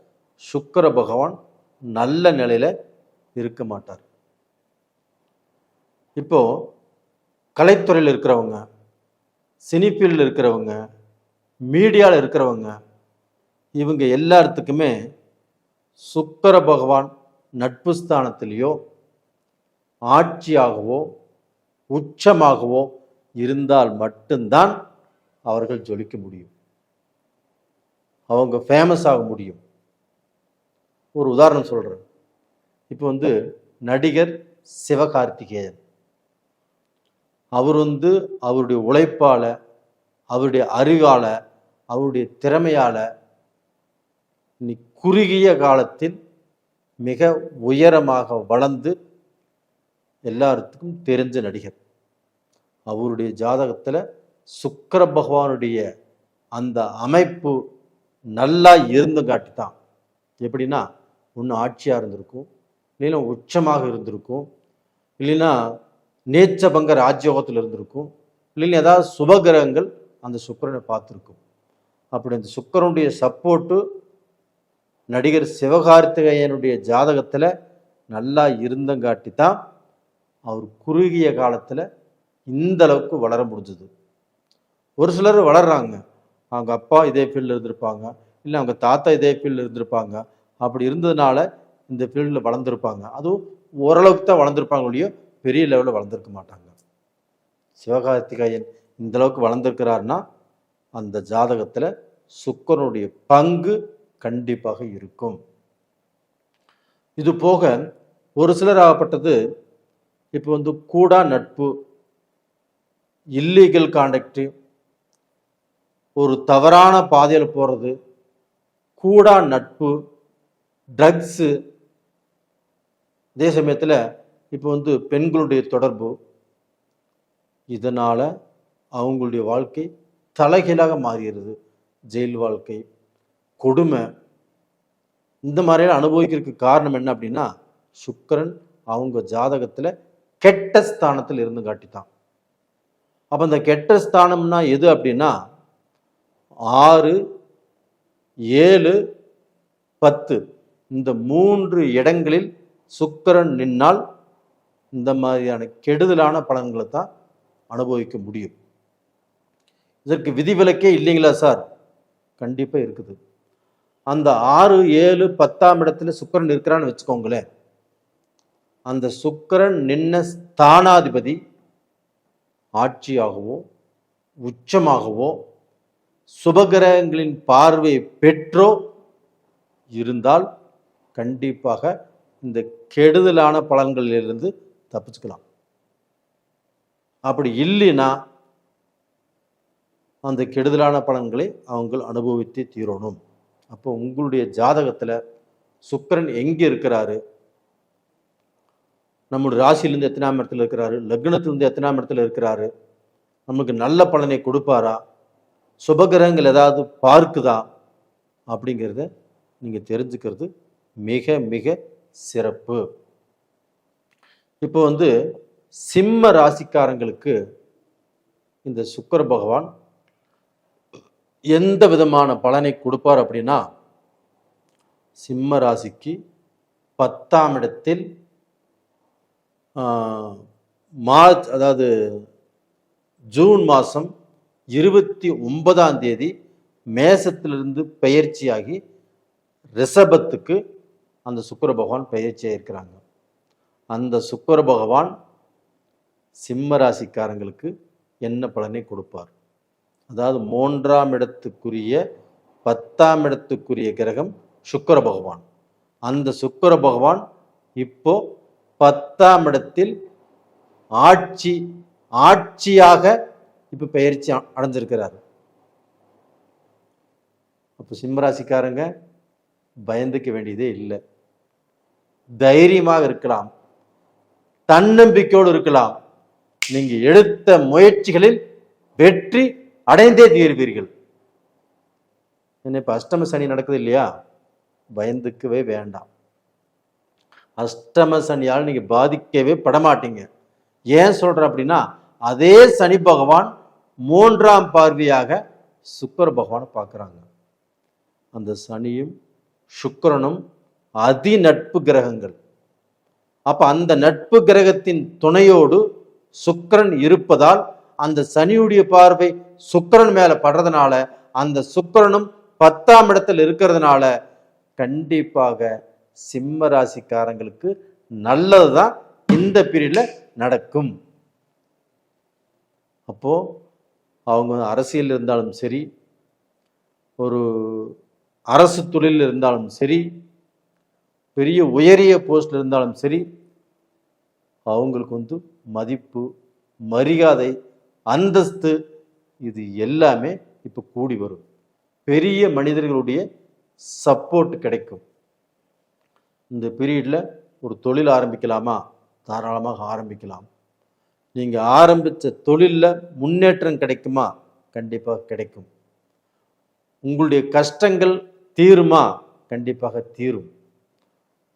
சுக்கிர பகவான் நல்ல நிலையில் இருக்க மாட்டார். இப்போ கலைத்துறையில் இருக்கிறவங்க, சினிஃபீல்டில் இருக்கிறவங்க, மீடியாவில் இருக்கிறவங்க, இவங்க எல்லாத்துக்குமே சுக்கிர பகவான் நட்பு ஸ்தானத்திலேயோ ஆட்சியாகவோ உச்சமாகவோ இருந்தால் மட்டும்தான் அவர்கள் ஜொலிக்க முடியும், அவங்க ஃபேமஸ் ஆக முடியும். ஒரு உதாரணம் சொல்கிறேன். இப்போ நடிகர் சிவகார்த்திகேயன், அவர் அவருடைய உழைப்பால், அவருடைய அறிவால், அவருடைய திறமையால் குறுகிய காலத்தில் மிக உயரமாக வளர்ந்து எல்லாத்துக்கும் தெரிஞ்ச நடிகர். அவருடைய ஜாதகத்தில் சுக்கிர பகவானுடைய அந்த அமைப்பு நல்லா இருந்து காட்டித்தான். எப்படின்னா, ஒன்று ஆட்சியாக இருந்திருக்கும், இல்லைன்னா உச்சமாக இருந்திருக்கும், இல்லைன்னா நேச்சபங்க ராஜ்யோகத்தில் இருந்திருக்கும், இல்லைன்னா ஏதாவது சுபகிரகங்கள் அந்த சுக்கிரனை பார்த்துருக்கும். அப்படி அந்த சுக்கிரனுடைய சப்போர்ட்டு நடிகர் சிவகார்த்திகேயனுடைய ஜாதகத்தில் நல்லா இருந்தங்காட்டி தான் அவர் குறுகிய காலத்தில் இந்த அளவுக்கு வளர முடிஞ்சது. ஒரு சிலர் வளர்றாங்க, அவங்க அப்பா இதே ஃபீல்டில் இருந்திருப்பாங்க, இல்லை அவங்க தாத்தா இதே ஃபீல்டில் இருந்திருப்பாங்க. அப்படி இருந்ததுனால இந்த ஃபீல்டில் வளர்ந்துருப்பாங்க. அதுவும் ஓரளவுக்கு தான் வளர்ந்துருப்பாங்க ஒழிய பெரிய லெவலில் வளர்ந்துருக்க மாட்டாங்க. சிவகார்த்திகேயன் இந்த அளவுக்கு வளர்ந்துருக்கிறாருன்னா அந்த ஜாதகத்தில் சுக்கிரனுடைய பங்கு கண்டிப்பாக இருக்கும். இது போக ஒரு சிலர் ஆகப்பட்டது இப்போ கூடா நட்பு, இல்லீகல் கான்டக்டு, ஒரு தவறான பாதையில் போகிறது, கூடா நட்பு, ட்ரக்ஸு, அதே சமயத்தில் இப்போ பெண்களுடைய தொடர்பு, இதனால் அவங்களுடைய வாழ்க்கை தலைகீழாக மாறுகிறது. ஜெயில் வாழ்க்கை, கொடுமை, இந்த மாதிரியெல்லாம் அனுபவிக்கிறதுக்கு காரணம் என்ன அப்படின்னா சுக்கிரன் அவங்க ஜாதகத்தில் கெட்ட ஸ்தானத்தில் இருந்து காட்டித்தான். அப்போ அந்த கெட்ட ஸ்தானம்னா எது அப்படின்னா 6, 7, 10 இந்த 3 இடங்களில் சுக்கிரன் நின்னால் இந்த மாதிரியான கெடுதலான பலன்களை தான் அனுபவிக்க முடியும். இதற்கு விதிவிலக்கே இல்லைங்களா சார்? கண்டிப்பாக இருக்குது. அந்த 6, 7, 10ஆம் இடத்துல சுக்கிரன் இருக்கிறான்னு வச்சுக்கோங்களேன். அந்த சுக்கிரன் நின்ன ஸ்தானாதிபதி ஆட்சியாகவோ உச்சமாகவோ சுபகிரகங்களின் பார்வை பெற்றோ இருந்தால் கண்டிப்பாக இந்த கெடுதலான பலன்களிலிருந்து தப்பிச்சுக்கலாம். அப்படி இல்லைன்னா அந்த கெடுதலான பலன்களை அவங்க அனுபவித்து தீரணும். அப்போ உங்களுடைய ஜாதகத்தில் சுக்கிரன் எங்கே இருக்கிறாரு, நம்முடைய ராசியிலேருந்து எத்தனாம் இடத்துல இருக்கிறாரு, லக்னத்திலிருந்து எத்தனாம் இடத்துல இருக்கிறாரு, நமக்கு நல்ல பலனை கொடுப்பாரா, சுபகிரகங்கள் ஏதாவது பார்க்குதா அப்படிங்கிறத நீங்கள் தெரிஞ்சுக்கிறது மிக மிக சிறப்பு. இப்போ சிம்ம ராசிக்காரங்களுக்கு இந்த சுக்கிர பகவான் எந்த விதமான பலனை கொடுப்பார் அப்படின்னா சிம்ம ராசிக்கு 10ஆம் இடத்தில் மார்ச், அதாவது ஜூன் மாதம் 29ஆம் தேதி மேசத்திலிருந்து பெயர்ச்சியாகி ரிஷபத்துக்கு அந்த சுக்கிர பகவான் பெயர்ச்சியாக இருக்கிறாங்க. அந்த சுக்கிர பகவான் சிம்ம ராசிக்காரங்களுக்கு என்ன பலனை கொடுப்பார்? அதாவது 3ஆம் இடத்துக்குரிய 10ஆம் இடத்துக்குரிய கிரகம் சுக்கிர பகவான். அந்த சுக்கிர பகவான் இப்போ 10ஆம் இடத்தில் ஆட்சியாக இப்போ பயிற்சி அடைஞ்சிருக்கிறாரு. அப்போ சிம்மராசிக்காரங்க பயந்துக்க வேண்டியதே இல்லை. தைரியமாக இருக்கலாம், தன்னம்பிக்கையோடு இருக்கலாம். நீங்க எடுத்த முயற்சிகளில் வெற்றி அடைந்தே தீர்வீர்கள். என்ன இப்ப அஷ்டம சனி நடக்குது இல்லையா? பயந்துக்கவே வேண்டாம். அஷ்டம சனியால் நீங்க பாதிக்கவே படமாட்டீங்க. ஏன் சொல்ற அப்படின்னா அதே சனி பகவான் 3ஆம் பார்வையாக சுக்கிர பகவானை பார்க்குறாங்க. அந்த சனியும் சுக்கிரனும் அதி நட்பு கிரகங்கள். அப்ப அந்த நட்பு கிரகத்தின் துணையோடு சுக்கிரன் இருப்பதால் அந்த சனியுடைய பார்வை சுக்கிரன் மேல படுறதுனால அந்த சுக்கிரனும் 10ஆம் இடத்தில் இருக்கிறதுனால கண்டிப்பாக சிம்ம ராசிக்காரங்களுக்கு நல்லதுதான் இந்த பீரியட்ல நடக்கும். அப்போ அவங்க அரசியல் இருந்தாலும் சரி, ஒரு அரசு தொழில் இருந்தாலும் சரி, பெரிய உயரிய போஸ்ட்ல இருந்தாலும் சரி, அவங்களுக்கு மதிப்பு, மரியாதை, அந்தஸ்து இது எல்லாமே இப்போ கூடி வரும். பெரிய மனிதர்களுடைய சப்போர்ட் கிடைக்கும். இந்த பீரியட்ல ஒரு தொழில் ஆரம்பிக்கலாமா? தாராளமாக ஆரம்பிக்கலாம். நீங்க ஆரம்பிச்ச தொழில்ல முன்னேற்றம் கிடைக்குமா? கண்டிப்பாக கிடைக்கும். உங்களுடைய கஷ்டங்கள் தீருமா? கண்டிப்பாக தீரும்.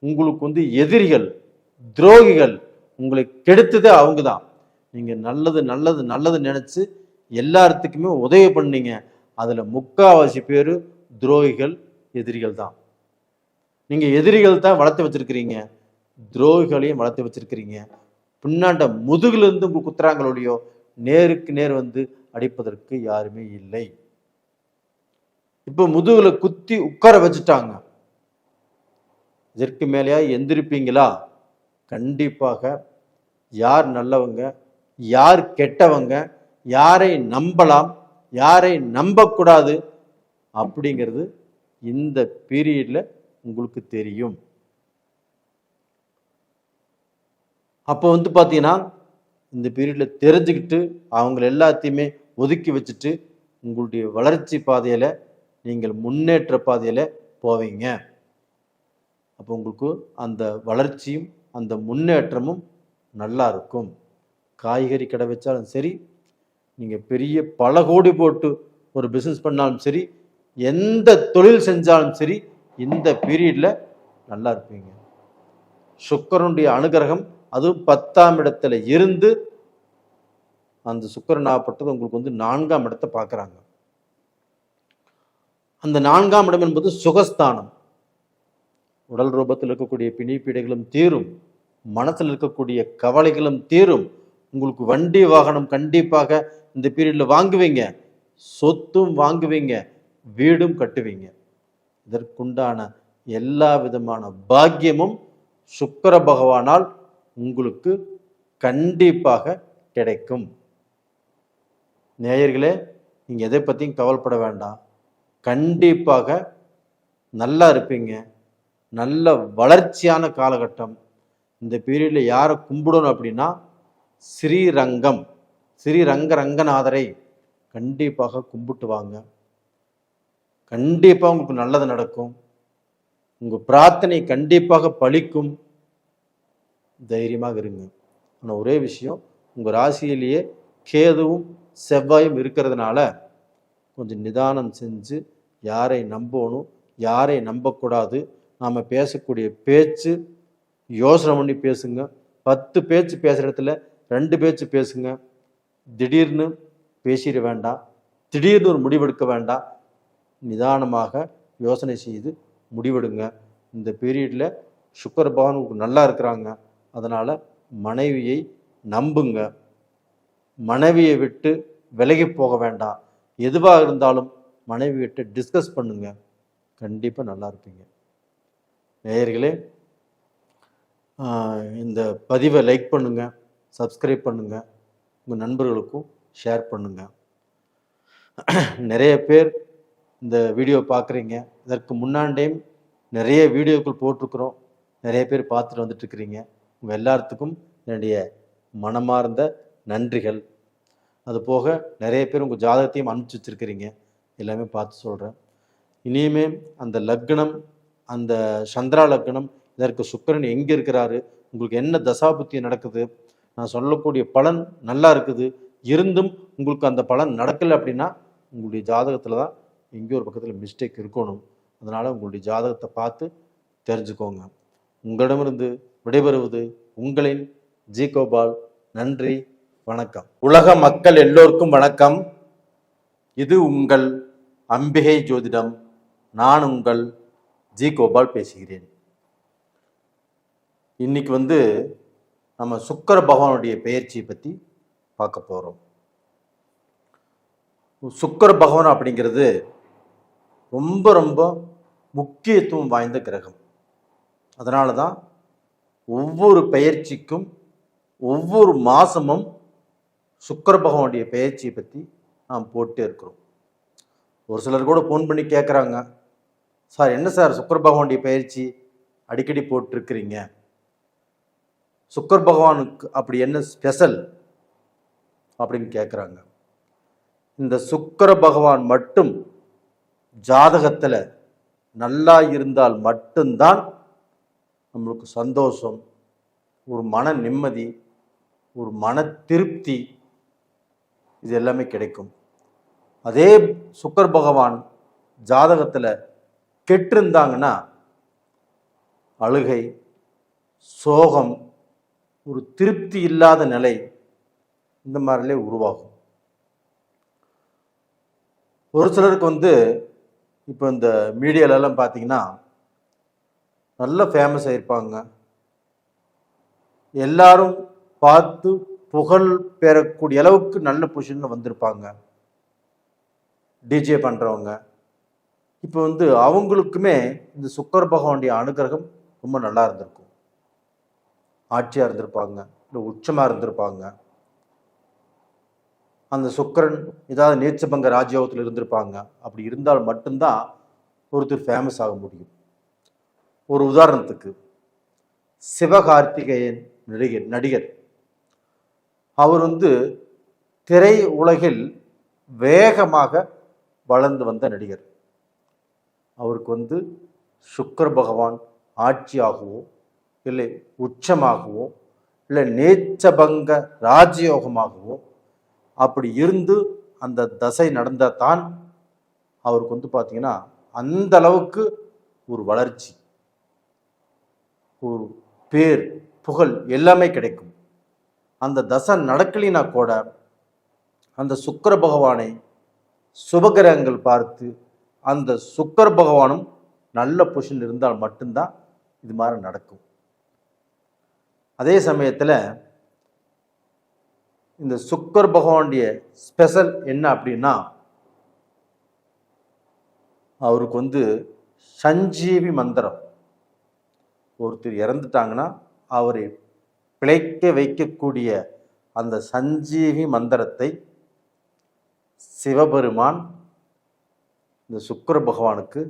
உங்களுக்கு வந்து எதிரிகள், துரோகிகள் உங்களை கெடுத்ததே அவங்க தான். நீங்கள் நல்லது நல்லது நல்லது நினச்சி எல்லாத்துக்குமே உதவி பண்ணீங்க. அதில் முக்கால்வாசி பேர் துரோகிகள், எதிரிகள் தான். நீங்கள் எதிரிகள் தான் வளர்த்து வச்சிருக்கிறீங்க, துரோகிகளையும் வளர்த்து வச்சிருக்கிறீங்க. பின்னாண்ட முதுகுலேருந்து உங்கள் குத்துறாங்களோடையோ நேருக்கு நேர் வந்து அடிப்பதற்கு யாருமே இல்லை. இப்போ முதுகுல குத்தி உட்கார வச்சுட்டாங்க. இதற்கு மேலேயா எந்திருப்பீங்களா? கண்டிப்பாக யார் நல்லவங்க, யார் கெட்டவங்க, யாரை நம்பலாம், யாரை நம்பக்கூடாது அப்படிங்கிறது இந்த பீரியட்ல உங்களுக்கு தெரியும். அப்போ வந்து பார்த்தீங்கன்னா இந்த பீரியட்ல தெரிஞ்சுக்கிட்டு அவங்கள எல்லாத்தையுமே ஒதுக்கி வச்சுட்டு உங்களுடைய வளர்ச்சி பாதையில நீங்கள் முன்னேற்ற பாதையில போவீங்க. அப்போ உங்களுக்கு அந்த வளர்ச்சியும் அந்த முன்னேற்றமும் நல்லா இருக்கும். காய்கறி கடை வச்சாலும் சரி, நீங்கள் பெரிய பல கோடி போட்டு ஒரு பிஸ்னஸ் பண்ணாலும் சரி, எந்த தொழில் செஞ்சாலும் சரி, இந்த பீரியடில் நல்லா இருப்பீங்க. சுக்கிரனுடைய அனுகிரகம் அதுவும் 10ஆம் இடத்துல இருந்து அந்த சுக்கிரன் ஆகப்பட்டது உங்களுக்கு வந்து 4ஆம் இடத்தை பார்க்குறாங்க. அந்த 4ஆம் இடம் என்பது சுகஸ்தானம். உடல் ரூபத்தில் இருக்கக்கூடிய பிணிப்பீடைகளும் தீரும், மனசில் இருக்கக்கூடிய கவலைகளும் தீரும். உங்களுக்கு வண்டி வாகனம் கண்டிப்பாக இந்த பீரியடில் வாங்குவீங்க, சொத்தும் வாங்குவீங்க, வீடும் கட்டுவீங்க. இதற்குண்டான எல்லா விதமான பாக்கியமும் சுக்கிர பகவானால் உங்களுக்கு கண்டிப்பாக கிடைக்கும். நேயர்களே, நீங்கள் எதை பற்றியும் கவலைப்பட வேண்டாம். கண்டிப்பாக நல்லா இருப்பீங்க. நல்ல வளர்ச்சியான காலகட்டம். இந்த பீரியடில் யாரை கும்பிடணும் அப்படின்னா ஸ்ரீரங்கம், ஸ்ரீரங்க ரங்கநாதரை கண்டிப்பாக கும்பிட்டு வாங்க. கண்டிப்பாக உங்களுக்கு நல்லது நடக்கும். உங்கள் பிரார்த்தனை கண்டிப்பாக பலிக்கும். தைரியமாக இருங்க. ஆனால் ஒரே விஷயம், உங்கள் ராசியிலேயே கேதுவும் செவ்வாயும் இருக்கிறதுனால கொஞ்சம் நிதானம் செஞ்சு யாரை நம்பணும், யாரை நம்பக்கூடாது, நாம் பேசக்கூடிய பேச்சு யோசனை பண்ணி பேசுங்க. 10 பேச்சு பேசுகிற இடத்துல 2 பேச்சு பேசுங்க. திடீர்னு பேசிட வேண்டாம், திடீர்னு ஒரு முடிவெடுக்க வேண்டாம். நிதானமாக யோசனை செய்து முடிவெடுங்க. இந்த பீரியடில் சுக்கிர பகவான் நல்லா இருக்கிறாங்க. அதனால் மனைவியை நம்புங்க. மனைவியை விட்டு விலகி போக வேண்டாம். எதுவாக இருந்தாலும் மனைவி விட்டு டிஸ்கஸ் பண்ணுங்க. கண்டிப்பாக நல்லா இருப்பீங்க. நேயர்களே, இந்த பதிவை லைக் பண்ணுங்க, சப்ஸ்கிரைப் பண்ணுங்க, உங்கள் நண்பர்களுக்கும் ஷேர் பண்ணுங்க. நிறைய பேர் இந்த வீடியோ பார்க்குறீங்க. இதற்கு முன்னாடியும் நிறைய வீடியோக்கள் போட்டிருக்கிறோம். நிறைய பேர் பார்த்துட்டு வந்துட்டுருக்கிறீங்க. உங்கள் எல்லாத்துக்கும் என்னுடைய மனமார்ந்த நன்றிகள். அதுபோக நிறைய பேர் உங்கள் ஜாதகத்தையும் அனுப்பிச்சி வச்சுருக்கிறீங்க. எல்லாமே பார்த்து சொல்கிறேன். இனிமே அந்த லக்னம், அந்த சந்திரா லக்னம், இதற்கு சுக்கிரன் எங்கே இருக்கிறாரு, உங்களுக்கு என்ன தசாபுத்தி நடக்குது, நான் சொல்லக்கூடிய பலன் நல்லா இருக்குது, இருந்தும் உங்களுக்கு அந்த பலன் நடக்கலை அப்படின்னா உங்களுடைய ஜாதகத்தில் தான் எங்கேயோ ஒரு பக்கத்தில் மிஸ்டேக் இருக்கணும். அதனால் உங்களுடைய ஜாதகத்தை பார்த்து தெரிஞ்சுக்கோங்க. உங்களிடமிருந்து விடைபெறுவது உங்களின் ஜி கோபால். நன்றி, வணக்கம். உலக மக்கள் எல்லோருக்கும் வணக்கம். இது உங்கள் அம்பிகை ஜோதிடம். நான் உங்கள் ஜி கோபால் பேசுகிறேன். இன்னைக்கு வந்து நம்ம சுக்கிர பகவானுடைய பெயர்ச்சியை பற்றி பார்க்க போகிறோம். சுக்கிர பகவான் அப்படிங்கிறது ரொம்ப ரொம்ப முக்கியத்துவம் வாய்ந்த கிரகம். அதனால தான் ஒவ்வொரு பெயர்ச்சிக்கும் ஒவ்வொரு மாதமும் சுக்கிர பகவானுடைய பெயர்ச்சியை பற்றி நாம் போட்டே இருக்கிறோம். ஒரு சிலர் கூட ஃபோன் பண்ணி கேட்குறாங்க, சார் என்ன சார் சுக்கிர பகவானுடைய பெயர்ச்சி அடிக்கடி போட்டிருக்கிறீங்க, சுக்கிர பகவானுக்கு அப்படி என்ன ஸ்பெஷல் அப்படின்னு கேட்குறாங்க. இந்த சுக்கிர பகவான் மட்டும் ஜாதகத்தில் நல்லா இருந்தால் மட்டும்தான் நம்மளுக்கு சந்தோஷம், ஒரு மன நிம்மதி, ஒரு மன திருப்தி, இது எல்லாமே கிடைக்கும். அதே சுக்கிர பகவான் ஜாதகத்தில் கெட்டிருந்தாங்கன்னா அழுகை, சோகம், ஒரு திருப்தி இல்லாத நிலை, இந்த மாதிரிலே உருவாகும். ஒரு சிலருக்கு இப்போ இந்த மீடியாலெல்லாம் பார்த்தீங்கன்னா நல்ல ஃபேமஸ் ஆகிருப்பாங்க, எல்லாரும் பார்த்து புகழ் பெறக்கூடிய அளவுக்கு நல்ல பொசிஷனில் வந்திருப்பாங்க, டிஜே பண்ணுறவங்க. இப்போ அவங்களுக்குமே இந்த சுக்கிர பகவானுடைய அனுகிரகம் ரொம்ப நல்லா இருந்திருக்கும். ஆட்சியாக இருந்திருப்பாங்க, இல்லை உச்சமாக இருந்திருப்பாங்க. அந்த சுக்கிரன் ஏதாவது நீச்சபங்க ராஜயோகத்தில் இருந்திருப்பாங்க. அப்படி இருந்தால் மட்டும்தான் ஒருத்தர் ஃபேமஸ் ஆக முடியும். ஒரு உதாரணத்துக்கு சிவகார்த்திகேயன் நடிகர் அவர் திரை உலகில் வேகமாக வளர்ந்து வந்த நடிகர். அவருக்கு சுக்கிர பகவான் ஆட்சியாகவோ இல்லை உச்சமாகவோ இல்லை நீச்சபங்க ராஜயோகமாகவோ அப்படி இருந்து அந்த தசை நடந்தால் தான் அவருக்கு பார்த்தீங்கன்னா அந்த அளவுக்கு ஒரு வளர்ச்சி, ஒரு பேர், புகழ் எல்லாமே கிடைக்கும். அந்த தசை நடக்கலினா கூட அந்த சுக்கிர பகவானை சுபகிரகங்கள் பார்த்து அந்த சுக்கிர பகவானும் நல்ல பொசிஷன் இருந்தால் மட்டும்தான் இது மாதிரி நடக்கும். அதே சமயத்தில் இந்த சுக்கிர பகவானுடைய ஸ்பெஷல் என்ன அப்படின்னா, அவருக்கு சஞ்சீவி மந்திரம். ஒருத்தர் இறந்துட்டாங்கன்னா அவரை பிழைக்க வைக்கக்கூடிய அந்த சஞ்சீவி மந்திரத்தை சிவபெருமான் இந்த சுக்கிர பகவானுக்கு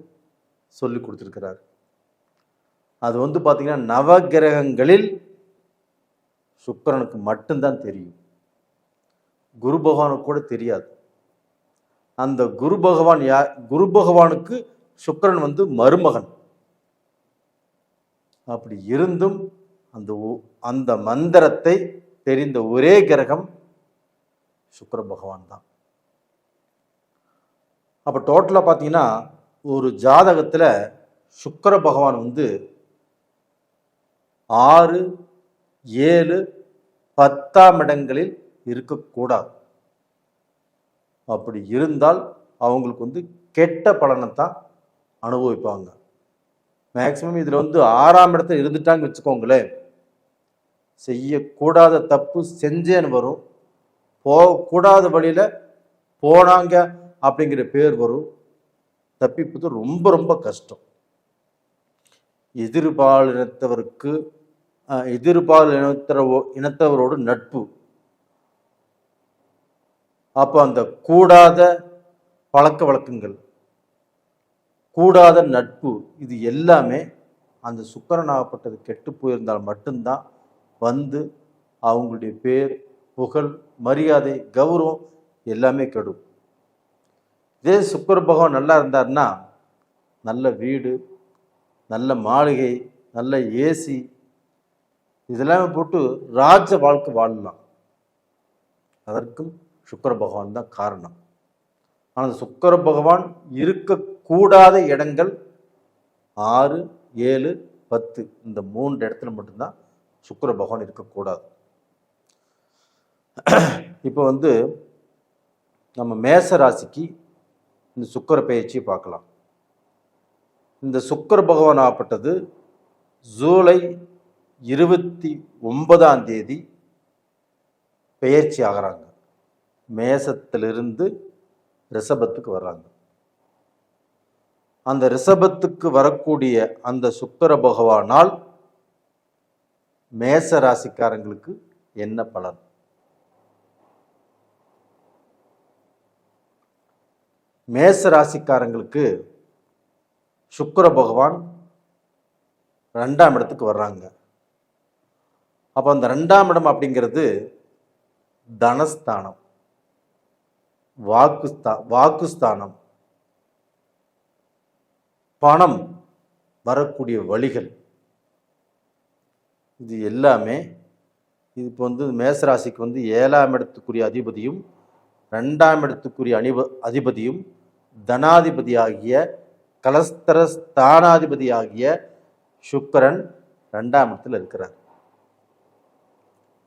சொல்லி கொடுத்துருக்கிறார். அது பார்த்தீங்கன்னா நவகிரகங்களில் சுக்கிரனுக்கு மட்டும்தான் தெரியும், குரு பகவானுக்கு கூட தெரியாது. அந்த குரு பகவானுக்கு சுக்கிரன் மருமகன். அப்படி இருந்தும் அந்த மந்திரத்தை தெரிந்த ஒரே கிரகம் சுக்கிர பகவான் தான். அப்போ டோட்டலாக பார்த்தீங்கன்னா ஒரு ஜாதகத்தில் சுக்கிர பகவான் 6, 7, 10ஆம் இடங்களில் இருக்கக்கூடாது. அப்படி இருந்தால் அவங்களுக்கு கெட்ட பலனை தான் அனுபவிப்பாங்க. மேக்சிமம் இதில் 6ஆம் இடத்துல இருந்துட்டாங்க வச்சுக்கோங்களேன், செய்யக்கூடாத தப்பு செஞ்சேன்னு வரும், போகக்கூடாத வழியில் போனாங்க அப்படிங்கிற பேர் வரும். தப்பிப்பது ரொம்ப ரொம்ப கஷ்டம். எதிர்பால் இனத்தவரோடு நட்பு, அப்போ அந்த கூடாத பழக்க வழக்கங்கள், கூடாத நட்பு, இது எல்லாமே அந்த சுக்கிரனாகப்பட்டது கெட்டு போயிருந்தால் மட்டும்தான் அவங்களுடைய பேர், புகழ், மரியாதை, கௌரவம் எல்லாமே கெடும். இதே சுக்கிர பகவான் நல்லா இருந்தார்னா நல்ல வீடு, நல்ல மாளிகை, நல்ல ஏசி இதெல்லாமே போட்டு ராஜ வாழ்க்கை வாழலாம். அதற்கும் சுக்கிர பகவான் தான் காரணம். ஆனால் சுக்கிர பகவான் இருக்கக்கூடாத இடங்கள் 6, 7, 10 இந்த 3 இடத்துல மட்டும்தான் சுக்கிர பகவான் இருக்கக்கூடாது. இப்போ நம்ம மேச ராசிக்கு இந்த சுக்கிர பெயர்ச்சி பார்க்கலாம். இந்த சுக்கிர பகவான் ஆகப்பட்டது ஜூலை 29ஆம் தேதி பெயர்ச்சி ஆகிறாங்க. மேசத்திலிருந்து ரிஷபத்துக்கு வர்றாங்க. அந்த ரிஷபத்துக்கு வரக்கூடிய அந்த சுக்கிர பகவானால் மேச ராசிக்காரங்களுக்கு என்ன பலன்? மேச ராசிக்காரங்களுக்கு சுக்கிர பகவான் 2ஆம் இடத்துக்கு வர்றாங்க. அப்போ அந்த 2ஆம் இடம் அப்படிங்கிறது தனஸ்தானம், வாக்குஸ்தானம், பணம் வரக்கூடிய வழிகள், இது எல்லாமே இப்போ மேசராசிக்கு 7ஆம் இடத்துக்குரிய அதிபதியும் 2ஆம் இடத்துக்குரிய அதிபதியும் தனாதிபதியாகிய கலஸ்தர ஸ்தானாதிபதியாகிய சுக்கிரன் 2ஆம் இடத்துல இருக்கிறார்.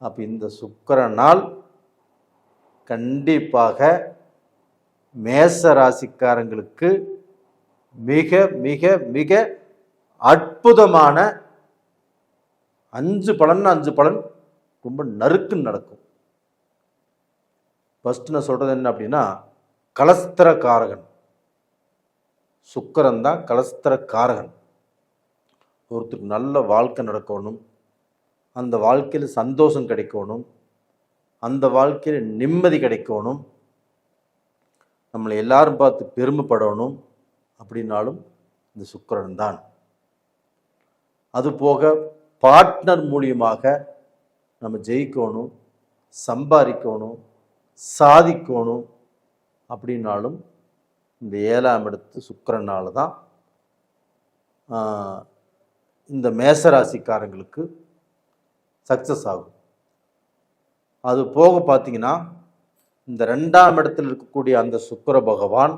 அப்போ இந்த சுக்கிரனால் கண்டிப்பாக மேச ராசிக்காரங்களுக்கு மிக மிக மிக அற்புதமான 5 பலன் ரொம்ப நறுக்குன்னு நடக்கும். ஃபர்ஸ்ட் நான் சொல்றது என்ன அப்படின்னா, கலஸ்திரக்காரகன் சுக்கிரன் தான். கலஸ்திரக்காரகன். ஒருத்தருக்கு நல்ல வாழ்க்கை நடக்கணும், அந்த வாழ்க்கையில் சந்தோஷம் கிடைக்கணும், அந்த வாழ்க்கையில் நிம்மதி கிடைக்கணும், நம்மளை எல்லாரும் பார்த்து பெருமைப்படணும் அப்படின்னாலும் இந்த சுக்கிரன் தான். அதுபோக பார்ட்னர் மூலியமாக நம்ம ஜெயிக்கணும், சம்பாதிக்கணும், சாதிக்கணும் அப்படின்னாலும் இந்த 7ஆம் இடத்து சுக்கிரனால தான் இந்த மேசராசிக்காரங்களுக்கு சக்ஸஸ் ஆகும். அது போக பார்த்தீங்கன்னா இந்த 2ஆம் இடத்தில் இருக்கக்கூடிய அந்த சுக்கிர பகவான்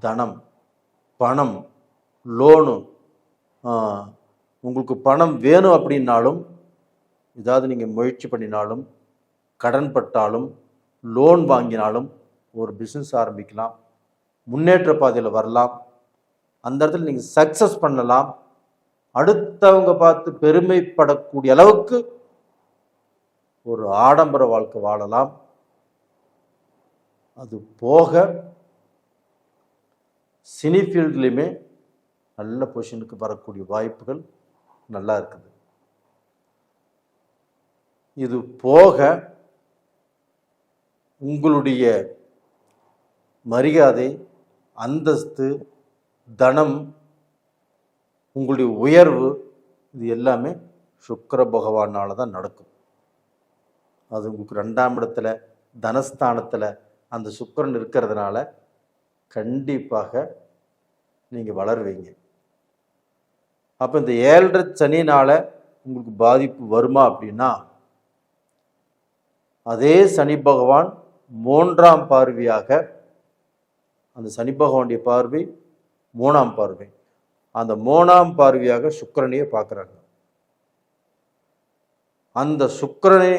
தனம், பணம், லோனு, உங்களுக்கு பணம் வேணும் அப்படின்னாலும், ஏதாவது நீங்கள் முயற்சி பண்ணினாலும், கடன் பட்டாலும், லோன் வாங்கினாலும் ஒரு பிஸ்னஸ் ஆரம்பிக்கலாம், முன்னேற்ற பாதையில் வரலாம், அந்த இடத்துல நீங்கள் சக்ஸஸ் பண்ணலாம், அடுத்தவங்க பார்த்து பெருமைப்படக்கூடிய அளவுக்கு ஒரு ஆடம்பர வாழ்க்கை வாழலாம். அது போக சினி ஃபீல்ட்லேயுமே நல்ல பொசிஷனுக்கு வரக்கூடிய வாய்ப்புகள் நல்லா இருக்குது. இது போக உங்களுடைய மரியாதை, அந்தஸ்து, தனம், உங்களுடைய உயர்வு, இது எல்லாமே சுக்கிர பகவானால தான் நடக்கும். அது உங்களுக்கு 2ஆம் இடத்துல தனஸ்தானத்தில் அந்த சுக்கிரன் இருக்கிறதுனால கண்டிப்பாக நீங்கள் வளருவீங்க. அப்போ இந்த 7.5 சனினால் உங்களுக்கு பாதிப்பு வருமா அப்படின்னா, அதே சனி பகவான் 3ஆம் பார்வையாக, அந்த சனி பகவானுடைய பார்வை 3ஆம் பார்வை, அந்த 3ஆம் பார்வையாக சுக்கிரனையே பார்க்குறாங்க. அந்த சுக்கிரனை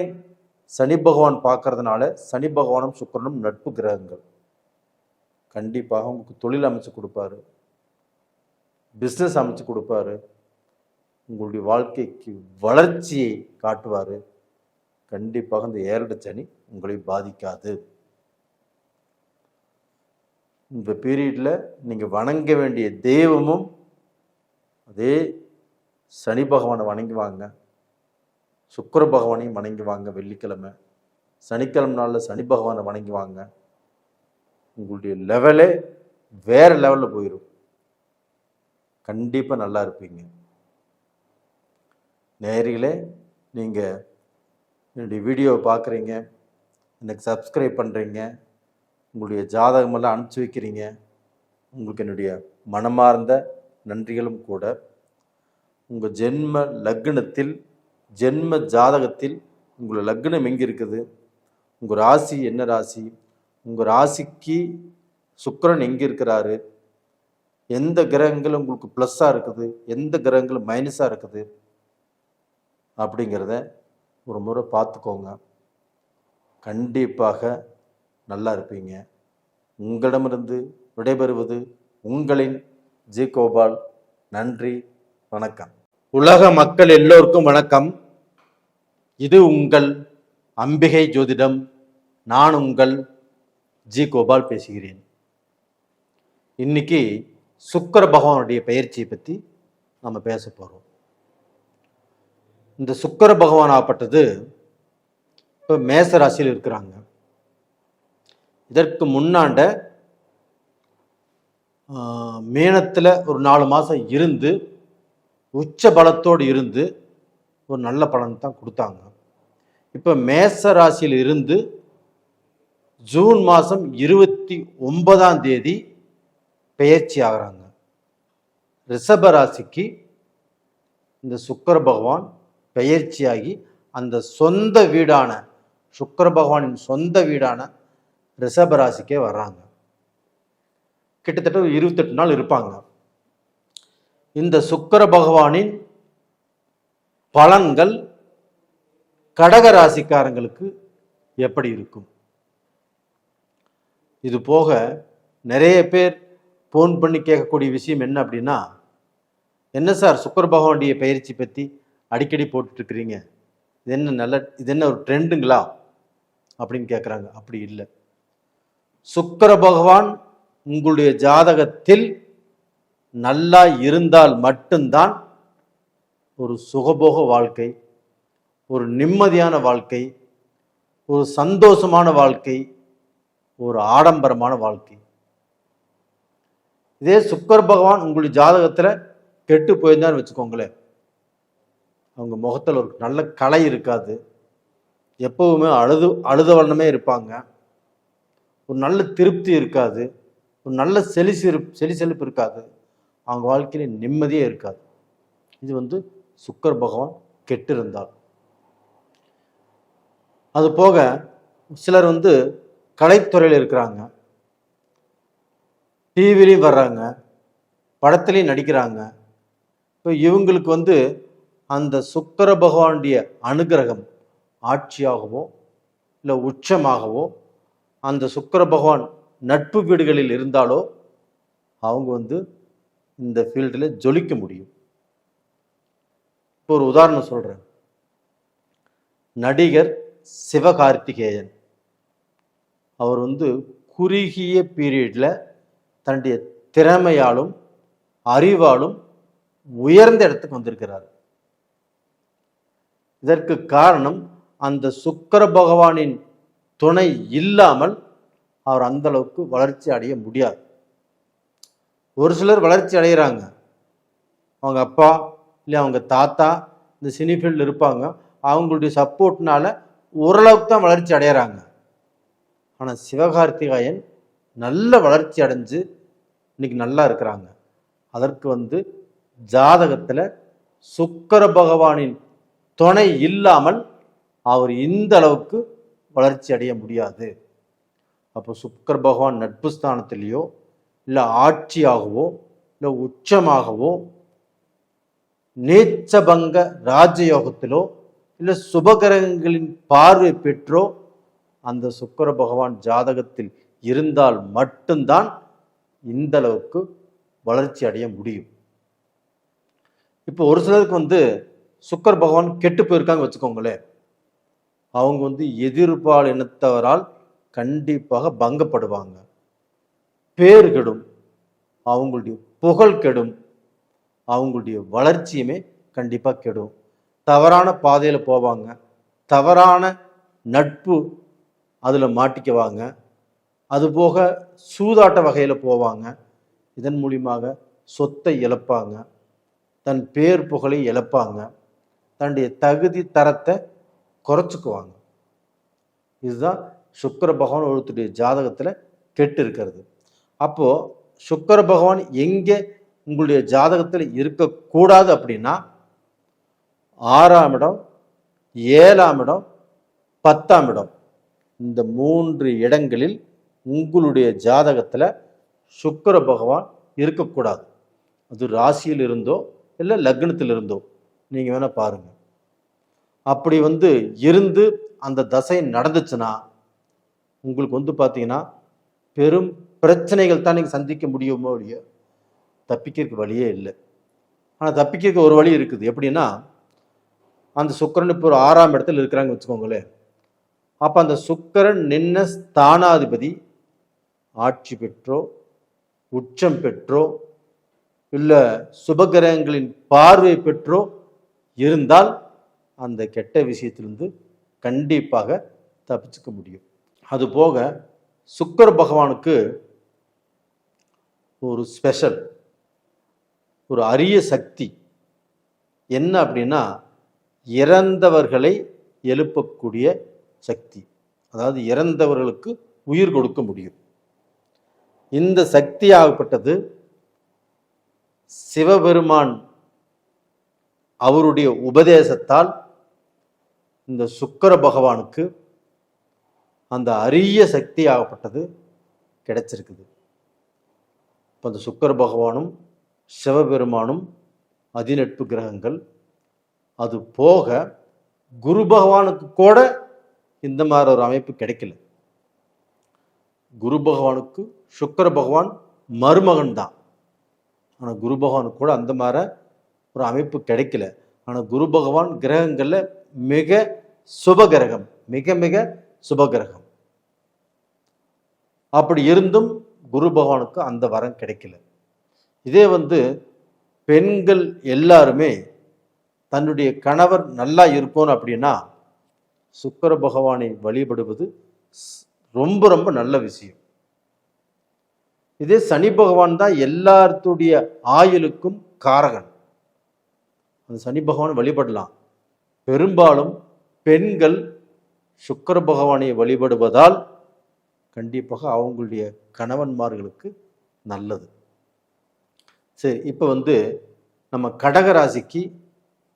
சனி பகவான் பார்க்கறதுனால சனி பகவானும் சுக்கிரனும் நட்பு கிரகங்கள். கண்டிப்பாக உங்களுக்கு தொழில் அமைச்சு கொடுப்பாரு, பிஸ்னஸ் அமைச்சு கொடுப்பாரு, உங்களுடைய வாழ்க்கைக்கு வளர்ச்சியை காட்டுவார். கண்டிப்பாக இந்த 7.5 சனி உங்களை பாதிக்காது. இந்த பீரியடில் நீங்கள் வணங்க வேண்டிய தெய்வமும் அதே சனி பகவானை வணங்கி வாங்க, சுக்கிர பகவானையும் வணங்கி வாங்க. வெள்ளிக்கிழமை, சனிக்கிழமை நாளில் சனி பகவானை வணங்கி வாங்க. உங்களுடைய லெவலே வேறு லெவலில் போயிடும். கண்டிப்பாக நல்லா இருப்பீங்க. நேயர்களே, நீங்கள் என்னுடைய வீடியோவை பார்க்குறீங்க, எனக்கு சப்ஸ்கிரைப் பண்ணுறீங்க, உங்களுடைய ஜாதகமெல்லாம் அனுப்பிச்சி வைக்கிறீங்க, உங்களுக்கு என்னுடைய மனமார்ந்த நன்றிகளும் கூட. உங்கள் ஜென்ம லக்னத்தில், ஜென்ம ஜாதகத்தில் உங்கள் லக்னம் எங்கே இருக்குது, உங்கள் ராசி என்ன ராசி, உங்கள் ராசிக்கு சுக்கிரன் எங்கே இருக்கிறாரு, எந்த கிரகங்கள் உங்களுக்கு ப்ளஸ்ஸாக இருக்குது, எந்த கிரகங்கள் மைனஸாக இருக்குது அப்படிங்கிறத ஒரு முறை பார்த்துக்கோங்க. கண்டிப்பாக நல்லா இருப்பீங்க. உங்களிடமிருந்து விடைபெறுவது உங்களின் ஜி கோபால். நன்றி, வணக்கம். உலக மக்கள் எல்லோருக்கும் வணக்கம். இது உங்கள் அம்பிகை ஜோதிடம். நான் உங்கள் ஜி கோபால் பேசுகிறேன். இன்னைக்கு சுக்கிர பகவானுடைய பெயர்ச்சியை பற்றி நம்ம பேச போகிறோம். இந்த சுக்கிர பகவான் ஆப்பட்டது இப்போ மேச ராசியில் இருக்கிறாங்க. இதற்கு முன்னாண்ட மீனத்தில் ஒரு 4 மாதம் இருந்து உச்ச பலத்தோடு இருந்து ஒரு நல்ல பலன் தான் கொடுத்தாங்க. இப்போ மேச ராசியில் இருந்து ஜூன் மாதம் 29ஆம் தேதி பெயர்ச்சி ஆகிறாங்க. ரிஷப ராசிக்கு இந்த சுக்கிர பகவான் பெயர்ச்சியாகி அந்த சொந்த வீடான சுக்கிர பகவானின் சொந்த வீடான ரிஷப ராசிக்கே வர்றாங்க. கிட்டத்தட்ட ஒரு 28 நாள் இருப்பாங்க. இந்த சுக்கிர பகவானின் பலன்கள் கடக ராசிக்காரங்களுக்கு எப்படி இருக்கும்? இது போக நிறைய பேர் ஃபோன் பண்ணி கேட்கக்கூடிய விஷயம் என்ன அப்படின்னா, என்ன சார் சுக்கிர பகவானுடைய பயிற்சி பற்றி அடிக்கடி போட்டுட்ருக்கிறீங்க, இது என்ன ஒரு ட்ரெண்டுங்களா அப்படின்னு கேட்குறாங்க. அப்படி இல்லை. சுக்கிர பகவான் உங்களுடைய ஜாதகத்தில் நல்லா இருந்தால் மட்டும்தான் ஒரு சுகபோக வாழ்க்கை, ஒரு நிம்மதியான வாழ்க்கை, ஒரு சந்தோஷமான வாழ்க்கை, ஒரு ஆடம்பரமான வாழ்க்கை. இதே சுக்கிர பகவான் உங்களுடைய ஜாதகத்தில் கெட்டு போயிருந்தான்னு வச்சுக்கோங்களேன், அவங்க முகத்தில் ஒரு நல்ல கலை இருக்காது, எப்பவுமே அழுத வண்ணமே இருப்பாங்க, ஒரு நல்ல திருப்தி இருக்காது, ஒரு நல்ல செலிசெலிப்பு இருக்காது, அவங்க வாழ்க்கையில நிம்மதியே இருக்காது. இது சுக்கிர பகவான் கெட்டு இருந்தால். அது போக சிலர் கலைத்துறையில் இருக்கிறாங்க, டிவிலையும் வர்றாங்க, படத்துலையும் நடிக்கிறாங்க. இப்போ இவங்களுக்கு அந்த சுக்கிர பகவானுடைய அனுகிரகம் ஆட்சியாகவோ இல்லை உச்சமாகவோ அந்த சுக்கிர பகவான் நட்பு வீடுகளில் இருந்தாலோ அவங்க இந்த ஃபீல்டில் ஜொலிக்க முடியும். இப்போ ஒரு உதாரணம் சொல்கிறேன். நடிகர் சிவகார்த்திகேயன் அவர் குறுகிய பீரியடில் தன்னுடைய திறமையாலும் அறிவாலும் உயர்ந்த இடத்துக்கு வந்திருக்கிறார். இதற்கு காரணம் அந்த சுக்கிர பகவானின் துணை இல்லாமல் அவர் அந்த அளவுக்கு வளர்ச்சி அடைய முடியாது. ஒரு சிலர் வளர்ச்சி அடைகிறாங்க, அவங்க அப்பா இல்லை அவங்க தாத்தா இந்த சினி ஃபீல்டில் இருப்பாங்க, அவங்களுடைய சப்போர்ட்னால ஓரளவுக்கு தான் வளர்ச்சி அடைகிறாங்க. ஆனால் சிவகார்த்திகேயன் நல்ல வளர்ச்சி அடைஞ்சு இன்னைக்கு நல்லா இருக்கிறாங்க. அதற்கு ஜாதகத்தில் சுக்கிர பகவானின் துணை இல்லாமல் அவர் இந்த அளவுக்கு வளர்ச்சி அடைய முடியாது. அப்போ சுக்கிர பகவான் நட்பு ஸ்தானத்திலேயோ இல்லை ஆட்சியாகவோ இல்லை உச்சமாகவோ நீச்சபங்க ராஜயோகத்திலோ இல்லை சுபகிரகங்களின் பார்வை பெற்றோ அந்த சுக்கிர பகவான் ஜாதகத்தில் இருந்தால் மட்டும்தான் இந்த அளவுக்கு வளர்ச்சி அடைய முடியும். இப்போ ஒரு சிலருக்கு சுக்கிர பகவான் கெட்டு போயிருக்காங்க வச்சுக்கோங்களேன், அவங்க எதிர்பால் இனத்தவரால் கண்டிப்பாக பங்கப்படுவாங்க, பேர் கெடும், அவங்களுடைய புகழ் கெடும், அவங்களுடைய வளர்ச்சியுமே கண்டிப்பாக கெடும், தவறான பாதையில் போவாங்க, தவறான நட்பு அதில் மாட்டிக்குவாங்க, அதுபோக சூதாட்ட வகையில் போவாங்க. இதன் மூலியமாக சொத்தை இழப்பாங்க, தன் பேர் புகழை இழப்பாங்க, தன்னுடைய தகுதி தரத்தை குறைச்சிக்குவாங்க. இதுதான் சுக்கிர பகவான் ஒருத்தருடைய ஜாதகத்தில் கெட்டு இருக்கிறது. அப்போது சுக்கிர பகவான் எங்கே உங்களுடைய ஜாதகத்தில் இருக்கக்கூடாது அப்படின்னா 6ஆம் இடம், 7ஆம் இடம், 10ஆம் இடம், இந்த 3 இடங்களில் உங்களுடைய ஜாதகத்தில் சுக்கிர பகவான் இருக்கக்கூடாது. அது ராசியில் இருந்தோ இல்லை லக்னத்தில் இருந்தோ நீங்கள் வேணால் பாருங்கள். அப்படி இருந்து அந்த தசை நடந்துச்சுன்னா உங்களுக்கு பார்த்தீங்கன்னா பெரும் பிரச்சனைகள் தான் நீங்கள் சந்திக்க முடியுமோ இல்லையோ, தப்பிக்கிறதுக்கு வழியே இல்லை. ஆனால் தப்பிக்கிறதுக்கு ஒரு வழி இருக்குது. எப்படின்னா, அந்த சுக்கிரன் இப்போ ஒரு 6ஆம் இடத்துல இருக்கிறாங்க வச்சுக்கோங்களேன், அப்போ அந்த சுக்கிரன் நின்ன ஸ்தானாதிபதி ஆட்சி பெற்றோ உச்சம் பெற்றோ இல்லை சுபகிரகங்களின் பார்வை பெற்றோ இருந்தால் அந்த கெட்ட விஷயத்திலிருந்து கண்டிப்பாக தப்பிச்சுக்க முடியும். அதுபோக சுக்கிர பகவானுக்கு ஒரு ஸ்பெஷல், ஒரு அரிய சக்தி என்ன அப்படின்னா, இறந்தவர்களை எழுப்பக்கூடிய சக்தி. அதாவது இறந்தவர்களுக்கு உயிர் கொடுக்க முடியும். இந்த சக்தியாகப்பட்டது சிவபெருமான் அவருடைய உபதேசத்தால் இந்த சுக்கிர பகவானுக்கு அந்த அரிய சக்தியாகப்பட்டது கிடைச்சிருக்குது. இப்போ அந்த சுக்கிர பகவானும் சிவபெருமானும் அதிநட்பு கிரகங்கள். அது போக குரு பகவானுக்கு கூட இந்த மாதிரி ஒரு அமைப்பு கிடைக்கல. குரு பகவானுக்கு சுக்கிர பகவான் மருமகன் தான். ஆனால் குரு பகவானுக்கு கூட அந்த மாதிரி ஒரு அமைப்பு கிடைக்கல. ஆனால் குரு பகவான் கிரகங்களில் மிக சுப கிரகம், மிக மிக சுப கிரகம். அப்படி இருந்தும் குரு பகவானுக்கு அந்த வரம் கிடைக்கல. இதே பெண்கள் எல்லாருமே தன்னுடைய கணவர் நல்லா இருக்கணும் அப்படின்னா சுக்கிர பகவானை வழிபடுவது ரொம்ப ரொம்ப நல்ல விஷயம். இதே சனி பகவான் தான் எல்லாத்துடைய ஆயுளுக்கும் காரகன். அந்த சனி பகவான் வழிபடலாம். பெரும்பாலும் பெண்கள் சுக்கிர பகவானை வழிபடுவதால் கண்டிப்பாக அவங்களுடைய கணவன்மார்களுக்கு நல்லது. சரி, இப்போ நம்ம கடகராசிக்கு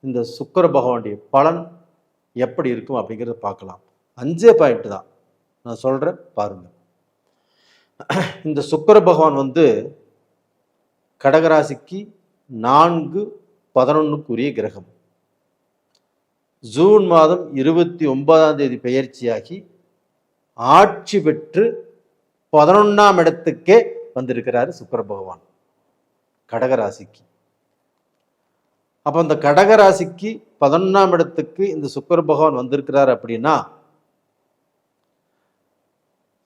இந்த சுக்கிர பகவானுடைய பலன் எப்படி இருக்கும் அப்படிங்கிறத பார்க்கலாம். 5 பாயிண்ட் தான் நான் சொல்கிறேன், பாருங்க. இந்த சுக்கிர பகவான் கடகராசிக்கு 4/11 கிரகம். ஜூன் மாதம் 29ஆம் தேதி பெயர்ச்சியாகி ஆட்சி பெற்று 11ஆம் இடத்துக்கே வந்திருக்கிறாரு சுக்கிர பகவான் கடகராசிக்கு. அப்போ அந்த கடகராசிக்கு 11ஆம் இடத்துக்கு இந்த சுக்கிர பகவான் வந்திருக்கிறார் அப்படின்னா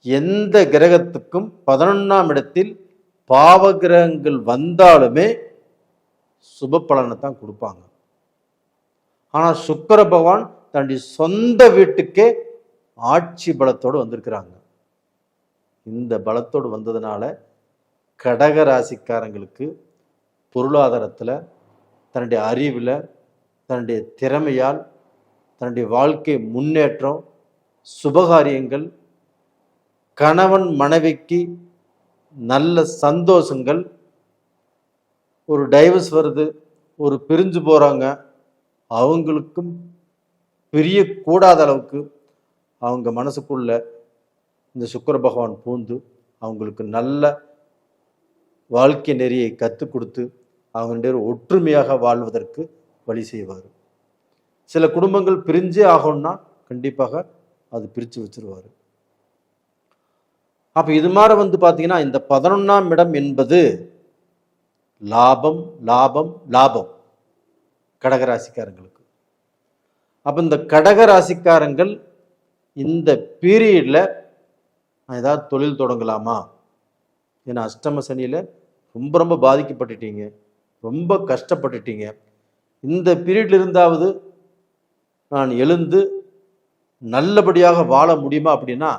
எந்த கிரகத்துக்கும் 11ஆம் இடத்தில் பாவ கிரகங்கள் வந்தாலுமே சுப பலனை தான் கொடுப்பாங்க. ஆனால் சுக்கிர பகவான் தன்னுடைய சொந்த வீட்டுக்கே ஆட்சி பலத்தோடு வந்திருக்கிறாங்க. இந்த பலத்தோடு வந்ததுனால கடகராசிக்காரங்களுக்கு பொருளாதாரத்தில், தன்னுடைய அறிவில், தன்னுடைய திறமையால், தன்னுடைய வாழ்க்கை முன்னேற்றம், சுபகாரியங்கள், கணவன் மனைவிக்கு நல்ல சந்தோஷங்கள், ஒரு டைவர்ஸ் வருது, ஒரு பிரிஞ்சு போகிறாங்க, அவங்களுக்கும் பிரியக்கூடாத அளவுக்கு அவங்க மனசுக்குள்ள இந்த சுக்கிர பகவான் பூந்து அவங்களுக்கு நல்ல வாழ்க்கை நெறியை கற்றுக் கொடுத்து அவங்க ஒற்றுமையாக வாழ்வதற்கு வழி செய்வார். சில குடும்பங்கள் பிரிஞ்சே ஆகும்னா கண்டிப்பாக அது பிரித்து வச்சிருவார். அப்போ இது மாதிரி பார்த்தீங்கன்னா இந்த 11ஆம் இடம் என்பது லாபம் லாபம் லாபம் கடகராசிக்காரங்களுக்கு. அப்போ இந்த கடகராசிக்காரங்கள் இந்த பீரியடில் நான் ஏதாவது தொழில் தொடங்கலாமா? ஏன்னா அஷ்டம சனியில் ரொம்ப ரொம்ப பாதிக்கப்பட்டுட்டீங்க, ரொம்ப கஷ்டப்பட்டுட்டீங்க. இந்த பீரியட்ல இருந்தாவது நான் எழுந்து நல்லபடியாக வாழ முடியுமா அப்படின்னா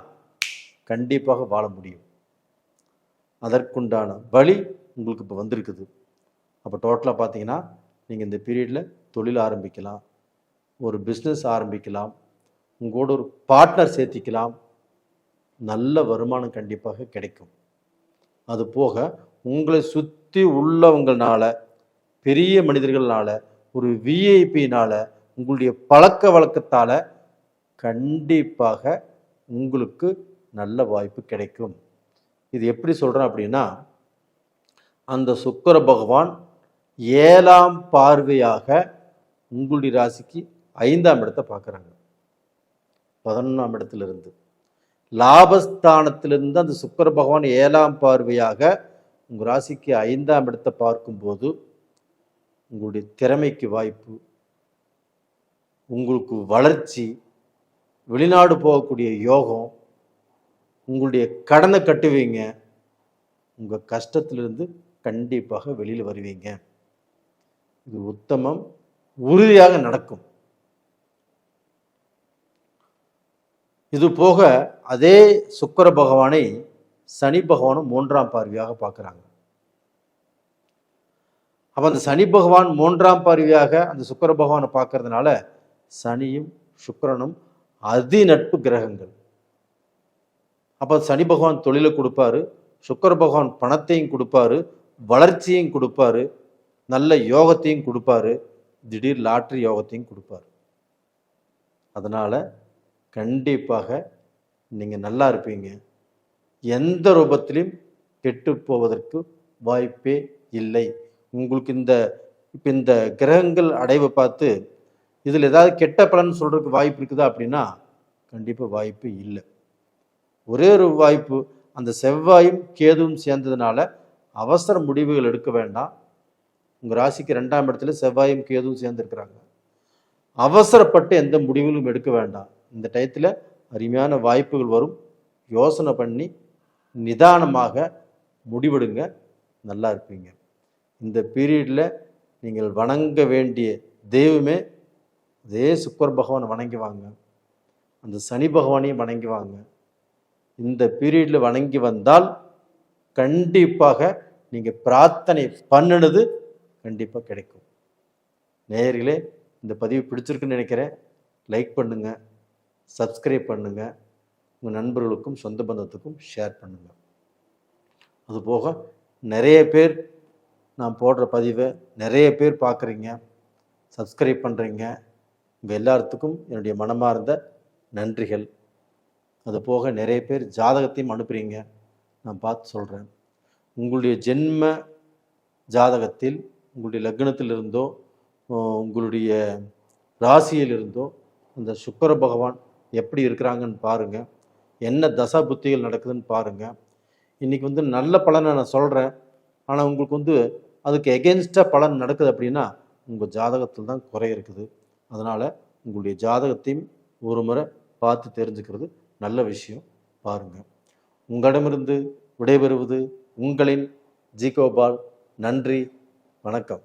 கண்டிப்பாக வாழ முடியும். அதற்குண்டான வழி உங்களுக்கு இப்போ வந்திருக்குது. அப்போ டோட்டலாக பார்த்தீங்கன்னா நீங்கள் இந்த பீரியடில் தொழில் ஆரம்பிக்கலாம், ஒரு பிஸ்னஸ் ஆரம்பிக்கலாம், உங்களோட ஒரு பார்ட்னர் சேர்த்திக்கலாம், நல்ல வருமானம் கண்டிப்பாக கிடைக்கும். அது போக உங்களை சுற்றி உள்ளவங்களால, பெரிய மனிதர்களால, ஒரு விஐபினால, உங்களுடைய பழக்க வழக்கத்தால் கண்டிப்பாக உங்களுக்கு நல்ல வாய்ப்பு கிடைக்கும். இது எப்படி சொல்கிறேன் அப்படின்னா, அந்த சுக்கிர பகவான் 7ஆம் பார்வையாக உங்களுடைய ராசிக்கு 5ஆம் இடத்தை பார்க்குறாங்க. 11ஆம் இடத்திலிருந்து லாபஸ்தானத்திலிருந்து அந்த சுக்கிர பகவான் 7ஆம் பார்வையாக உங்கள் ராசிக்கு 5ஆம் இடத்தை பார்க்கும்போது உங்களுடைய திறமைக்கு வாய்ப்பு, உங்களுக்கு வளர்ச்சி, வெளிநாடு போகக்கூடிய யோகம், உங்களுடைய கடனை கட்டுவீங்க, உங்கள் கஷ்டத்திலிருந்து கண்டிப்பாக வெளியில் வருவீங்க. இது உத்தமம், உறுதியாக நடக்கும். இது போக அதே சுக்கிர பகவானை சனி பகவானும் 3ஆம் பார்வையாக பார்க்குறாங்க. அப்போ அந்த சனி பகவான் 3ஆம் பார்வையாக அந்த சுக்கிர பகவானை பார்க்கறதுனால சனியும் சுக்கிரனும் அதிநட்பு கிரகங்கள். அப்போ சனி பகவான் தொழிலை கொடுப்பாரு, சுக்கிர பகவான் பணத்தையும் கொடுப்பாரு, வளர்ச்சியையும் கொடுப்பாரு, நல்ல யோகத்தையும் கொடுப்பாரு, திடீர் லாட்ரி யோகத்தையும் கொடுப்பாரு. அதனால் கண்டிப்பாக நீங்கள் நல்லா இருப்பீங்க. எந்த ரூபத்திலையும் கெட்டு போவதற்கு வாய்ப்பே இல்லை. உங்களுக்கு இந்த இப்போ இந்த கிரகங்கள் அடைவை பார்த்து இதில் ஏதாவது கெட்ட பலன் சொல்கிறதுக்கு வாய்ப்பு இருக்குதா அப்படின்னா கண்டிப்பாக வாய்ப்பு இல்லை. ஒரே ஒரு வாய்ப்பு, அந்த செவ்வாயும் கேதுவும் சேர்ந்ததுனால அவசர முடிவுகள் எடுக்க வேண்டாம். உங்கள் ராசிக்கு 2ஆம் இடத்துல செவ்வாயும் கேதுவும் சேர்ந்துருக்கிறாங்க. அவசரப்பட்டு எந்த முடிவுகளும் எடுக்க வேண்டாம். இந்த டயத்தில் அருமையான வாய்ப்புகள் வரும். யோசனை பண்ணி நிதானமாக முடிவெடுங்க, நல்லா இருப்பீங்க. இந்த பீரியடில் நீங்கள் வணங்க வேண்டிய தெய்வமே அதே சுக்கிர பகவானை வணங்கி வாங்க, அந்த சனி பகவானையும் வணங்கி வாங்க. இந்த பீரியடில் வணங்கி வந்தால் கண்டிப்பாக நீங்கள் பிரார்த்தனை பண்ணினது கண்டிப்பாக கிடைக்கும். நேயர்களே, இந்த பதிவு பிடிச்சிருக்குன்னு நினைக்கிறேன். லைக் பண்ணுங்கள், சப்ஸ்கிரைப் பண்ணுங்கள், உங்கள் நண்பர்களுக்கும் சொந்த பந்தத்துக்கும் ஷேர் பண்ணுங்கள். அதுபோக நிறைய பேர் நான் போடுற பதிவை நிறைய பேர் பார்க்குறீங்க, சப்ஸ்கிரைப் பண்ணுறீங்க. உங்கள் எல்லாத்துக்கும் என்னுடைய மனமார்ந்த நன்றிகள். அதுபோக நிறைய பேர் ஜாதகத்தையும் அனுப்புகிறீங்க, நான் பார்த்து சொல்கிறேன். உங்களுடைய ஜென்ம ஜாதகத்தில் உங்களுடைய லக்னத்திலிருந்தோ உங்களுடைய ராசியிலிருந்தோ அந்த சுக்கிர பகவான் எப்படி இருக்கிறாங்கன்னு பாருங்கள், என்ன தசா புத்திகள் நடக்குதுன்னு பாருங்கள். இன்றைக்கி நல்ல பலனை நான் சொல்கிறேன், ஆனால் உங்களுக்கு அதுக்கு எகென்ஸ்டாக பலன் நடக்குது அப்படின்னா உங்கள் ஜாதகத்தில் தான் குறை இருக்குது. அதனால் உங்களுடைய ஜாதகத்தையும் ஒரு முறை பார்த்து தெரிஞ்சுக்கிறது நல்ல விஷயம். பாருங்கள். உங்களிடமிருந்து விடைபெறுவது உங்களின் ஜி கோபால். நன்றி, வணக்கம்.